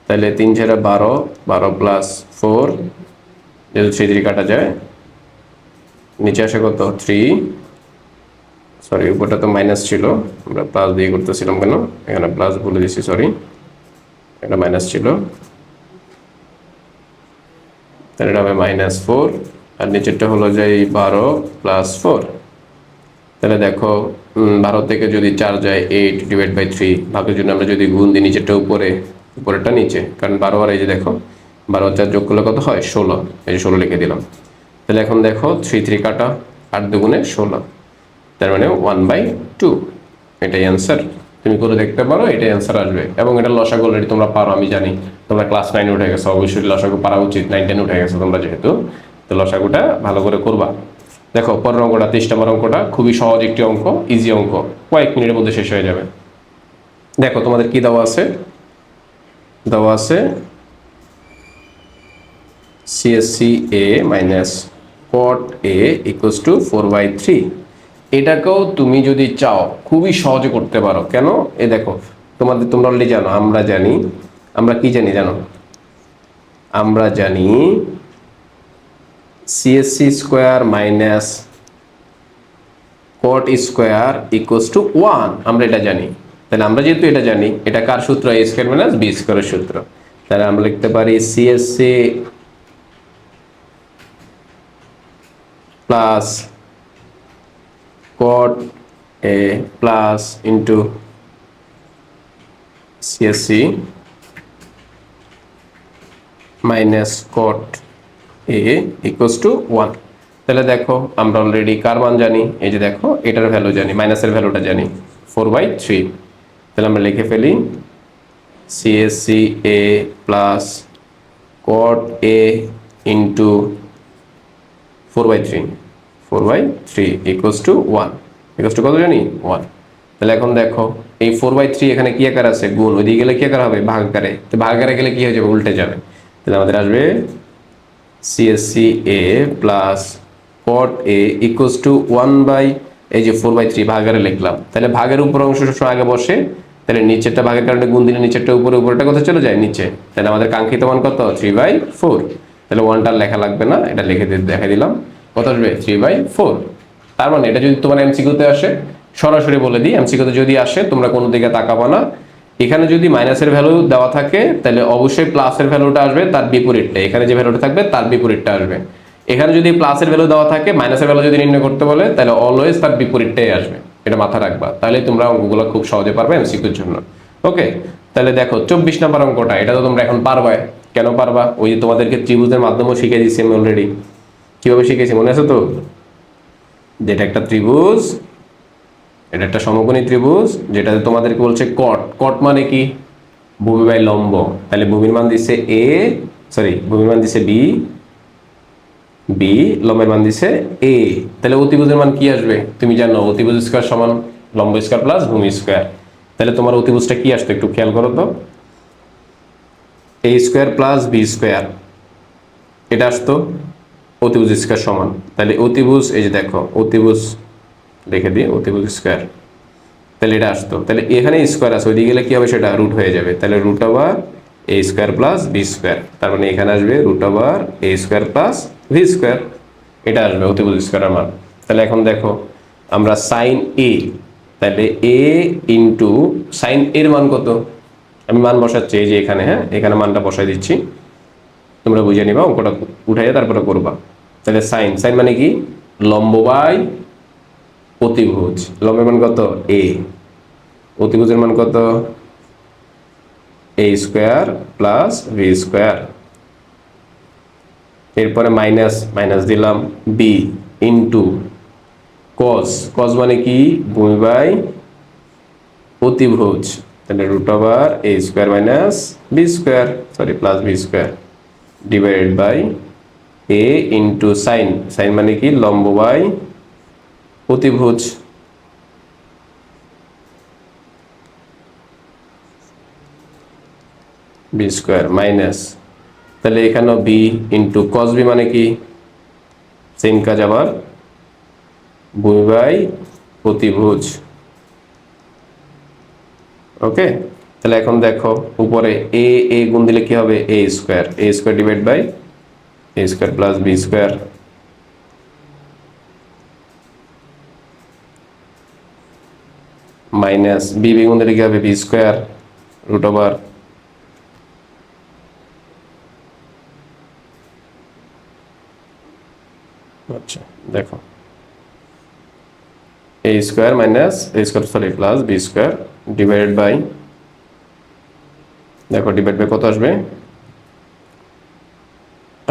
তাহলে 3 × 12, 12 প্লাস 4 যেহেতু 3 কাটা যায়, নিচে আসে কত 3, সরি উপরটা তো মাইনাস ছিল, আমরা প্লাস দিয়ে করতেছিলাম কেন, এখানে প্লাস বলে দিছি সরি, এটা মাইনাস ছিল, তাহলে এটা হবে -4, আর নিচেরটা হলো যে 12 প্লাস 4, তাহলে দেখো 12 থেকে যদি 4 যায় 8 ডিভাইড বাই 3, ভাগের জন্য আমরা যদি গুণ দিই নিচেরটা উপরে, উপরেরটা নিচে, কারণ 12 আর এই যে দেখো 12 আর 4 যোগ করলে কত হয় 16, এই যে 16 লিখে দিলাম। তাহলে এখন দেখো 3 3 কাটা, 8 দুগুণে 16, তার মানে 1/2, এটাই অ্যান্সার। তুমি করে দেখতে পারো, এটাই অ্যান্সার আসবে। এবং এটা লসাগু অলরেডি তোমরা পারো, আমি জানি তোমরা ক্লাস 9 উঠে গেছো, অবশ্যই লসাগু পারা উচিত, 9 10 উঠে গেছো তোমরা যেহেতু, তো লসাগুটা ভালো করে করবা। দেখো পরের অঙ্কটা 23 নম্বর অঙ্কটা খুবই সহজ একটি অঙ্ক, ইজি অঙ্ক, কয়েক মিনিটের মধ্যে শেষ হয়ে যাবে। দেখো তোমাদের কি দেওয়া আছে, দেওয়া আছে CSC A minus cot A equals two 4/3। এটাকেও তুমি যদি চাও খুবই সহজে করতে পারো। কেন? এ দেখো তোমরা অলরেডি জানো, আমরা জানি, আমরা কি জানি জানো, আমরা জানি CSC square minus cot square equals to 1, আমরা এটা জানি। তাহলে আমরা যেহেতু এটা জানি, এটা কার সূত্র? a স্কোয়ার মাইনাস b স্কোয়ারের সূত্র। তাহলে আমরা লিখতে পারি CSC plus cot A plus into CSC minus cot A equals to 1। তাহলে দেখো আমরা অলরেডি কার মান জানি, এই যে দেখো এটার ভ্যালু জানি, মাইনাসের ভ্যালুটা জানি 4/3। তাহলে আমরা লিখে ফেলি CSC A plus cot A into 4/3 equals to 1, equals to কত জানি 1। তাহলে এখন দেখো এই 4/3 এখানে কি আকার আছে? গুণ, ওইদিকে গেলে কি আকার হবে? ভাগ আকারে। তো ভাগ আকারে গেলে কি হয়ে যাবে? উল্টে যাবে। তাহলে আমাদের আসবে CSC A plus cot A equals to 1 এই যে 4/3 ভাগ আকারে লিখলাম। তাহলে ভাগের উপর অংশ সবসময় আগে বসে, তাহলে নিচেরটা ভাগের কারণে গুণ দিলে নিচেরটা উপরে, উপরেটা কত চলে যায়? নিচে। তাহলে আমাদের কাঙ্ক্ষিত মান কত? 3/4। তাহলে 1টা লেখা লাগবে না, এটা লিখে দেখাই দিলাম, কত আসবে? 3/4। তার মানে এটা যদি তোমার এমসিকিউতে আসে, সরাসরি বলে দিই, এমসিকিউতে যদি আসে তোমরা কোনো দিকে তাকাবা না, এখানে যদি মাইনাসের ভ্যালু দেওয়া থাকে তাহলে অবশ্যই প্লাসের ভ্যালুটা আসবে তার বিপরীতটা, এখানে যে ভ্যালুটা থাকবে তার বিপরীতটা আসবে। এখানে যদি প্লাসের ভ্যালু দেওয়া থাকে, মাইনাসের ভ্যালু যদি নির্ণয় করতে বলে, তাহলে অলওয়েজ তার বিপরীতটাই আসবে, এটা মাথায় রাখবা। তাহলে তোমরা অঙ্কগুলো খুব সহজে পারবে এমসিকিউর জন্য। ওকে, তাহলে দেখো 24 নম্বর অঙ্কটা, এটা তো তোমরা এখন পারবা। কেন পারবা? ওই যে তোমাদেরকে ত্রিভুজের মাধ্যমেও শিখিয়ে দিচ্ছি আমি অলরেডি। কিভাবে শিখেছি মনে আছে তো? যেটা একটা ত্রিভুজ, এটা একটা সমকোণী ত্রিভুজ, যেটাতে তোমাদেরকে বলছে কট। কট মানে কি? ভূমি বাই লম্ব। তাহলে ভূমির মান দিছে ভূমির মান দিছে বি, লম্বের মান দিছে এ। তাহলে অতিভুজের মান কি আসবে? তুমি জানো অতিভুজ স্কয়ার সমান লম্ব স্কয়ার প্লাস ভূমি স্কয়ার। তাহলে তোমার অতিভুজটা কি আসতো একটু খেয়াল করো তো, এ স্কয়ার প্লাস বি স্কয়ার, এটা আসতো অতিভুজ স্কয়ার সমান। তাহলে অতিভুজ, এই যে দেখো অতিভুজ লিখে দিই, অতিভুজ স্কয়ার, তাহলে এটা আসতো। তাহলে এখানে স্কোয়ার আছে, ওইদিকে গেলে কি হবে? সেটা রুট হয়ে যাবে। তাহলে রুট ওভার এ স্কোয়ার প্লাস বি স্কোয়ার, তার মানে এখানে আসবে রুট ওভার এ স্কোয়ার প্লাস ভি স্কোয়ার, এটা আসবে অতিভুজ স্কোয়ারের মান। তাহলে এখন দেখো আমরা সাইন এ, তাহলে এ ইন্টু সাইন এর মান কত? আমি মান বসাচ্ছি এই যে এখানে, হ্যাঁ এখানে মানটা বসাই দিচ্ছি, তোমরা বুঝে নিবা, অঙ্কটা উঠাইয়া তারপরে করবা। তাহলে সাইন, সাইন মানে কি? লম্ব বাই অতিভুজ, লম্বের মান কত? এ, অতিভুজের মান কত? A square plus V square. এরপরে মাইনাস, মাইনাস দিলাম বি ইন্টু কস, কস মানে কি? ভূমি বাই অতিভুজ, তাহলে root over A square minus B square, plus B square divided by A into sine, sine মানে কি? লম্ব বাই অতিভুজ, বি স্কোয়ার মাইনাস, তাহলে এখানে বি ইন্টু কস বি মানে কি? সেম কাজ আবার, ভূমি বাই অতিভুজ। ওকে, তাহলে এখন দেখো উপরে এ এ গুণ দিলে কি হবে? A square divide by a square plus B square, minus b b গুণ দিলে কি হবে? বি স্কোয়ার রুট ওভার, আচ্ছা দেখো a square minus a square plus B square divided by দেখো ডিভাইড বাই কত আসবে,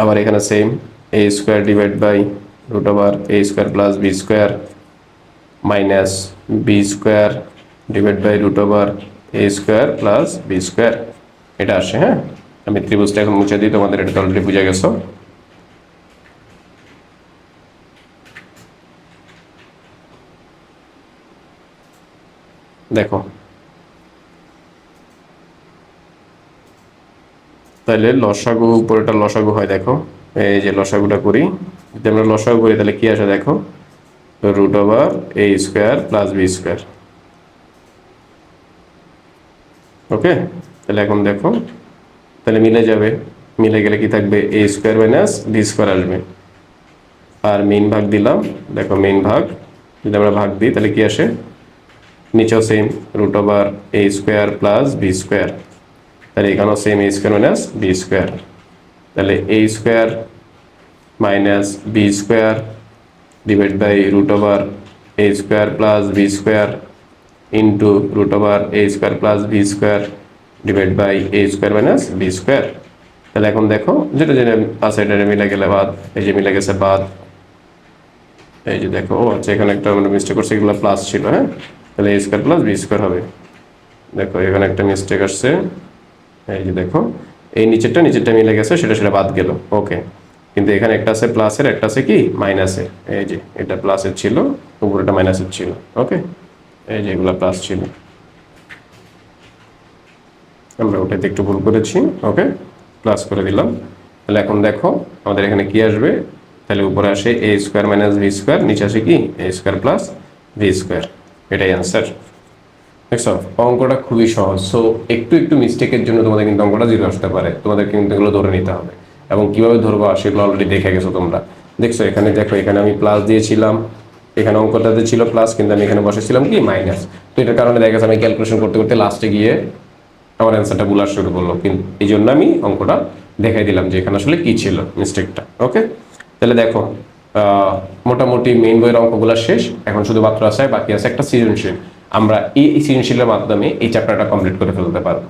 আবার এখানে same a square divide by root over A square plus B square minus B square divide by root over A square plus B square, এটা আসে। হ্যাঁ, আমি ত্রিভুজটা এখন মুছে দিই, তোমাদের এটা অলরেডি বুঝে গেছো। দেখো তাহলে লসাগু, উপরেটা লসাগু হয়, দেখো এই যে লসাগুটা করি, যদি আমরা লসাগু করি তাহলে কি আসে দেখো, রুট ওভার এ স্কোয়ার প্লাস বি স্কোয়ার। ওকে, তাহলে এখন দেখো তাহলে মিলে যাবে, মিলে গেলে কি থাকবে, এ স্কোয়ার মাইনাস বি স্কোয়ার আসবে, আর মেইন ভাগ দিলাম, দেখো মেইন ভাগ যদি আমরা ভাগ দিই তাহলে কি আসে, নিচেও সেম রুট ওভার এ স্কোয়ার প্লাস বি স্কোয়ার, তাহলে এখানেও same a square minus B square, তাহলে a square minus B square divide by root over A square plus B square into root over A square plus B square divide by a square minus B square. তাহলে এখন দেখো যেটা যেটা আছে এটা মিলে গেলে বাদ, এই যে মিলে গেছে বাদ, এই যে দেখো ও আচ্ছা এখানে একটা আমরা মিস্টেক করছি, এগুলো প্লাস ছিল। হ্যাঁ, তাহলে a square plus B square হবে, দেখো এখানে একটা মিস্টেক আসছে, এই যে দেখো এই নিচেরটা নিচেরটা মিলে গেছে, সেটা সেটা বাদ গেল। ওকে, কিন্তু এখানে একটা আছে প্লাসের, একটা আছে কি মাইনাসের, এই যে এটা প্লাসের ছিল, উপরেটা মাইনাসের ছিল। ওকে, এই যে এগুলো প্লাস ছিল, আমরা ওটাতে একটু ভুল করেছি। ওকে, প্লাস করে দিলাম। তাহলে এখন দেখো আমাদের এখানে কি আসবে, তাহলে উপরে আসে এ স্কোয়ার মাইনাস ভি স্কোয়ার, নিচে আসে কি এ স্কোয়ার প্লাস ভি স্কোয়ার, এটাই অ্যান্সার। দেখছো অঙ্কটা খুবই সহজ। সো একটু একটু মিস্টেকের জন্য তোমাদের কিন্তু অঙ্কটা জিরো আসতে পারে, তোমাদের কিন্তু এগুলো ধরে নিতে হবে, এবং কিভাবে ধরবা সেগুলো অলরেডি দেখে গেছো তোমরা। দেখছো এখানে দেখো, এখানে আমি প্লাস দিয়েছিলাম, এখানে অঙ্কটাতে ছিল প্লাস, কিন্তু আমি এখানে বসেছিলাম কি মাইনাস। তো এটার কারণে দেখা গেছে আমি ক্যালকুলেশন করতে করতে লাস্টে গিয়ে আমার অ্যান্সারটা ভুল আসা শুরু করলো, কিন্তু এই জন্য আমি অঙ্কটা দেখাই দিলাম যে এখানে আসলে কি ছিল মিস্টেকটা। ওকে, তাহলে দেখো মোটামুটি মেইন বইয়ের অঙ্কগুলো শেষ, এখন শুধুমাত্র আছে বাকি আছে একটা সৃজনশীল। আমরা এই সৃজনশীলের মাধ্যমে এই চ্যাপ্টারটা কমপ্লিট করে ফেলতে পারবো।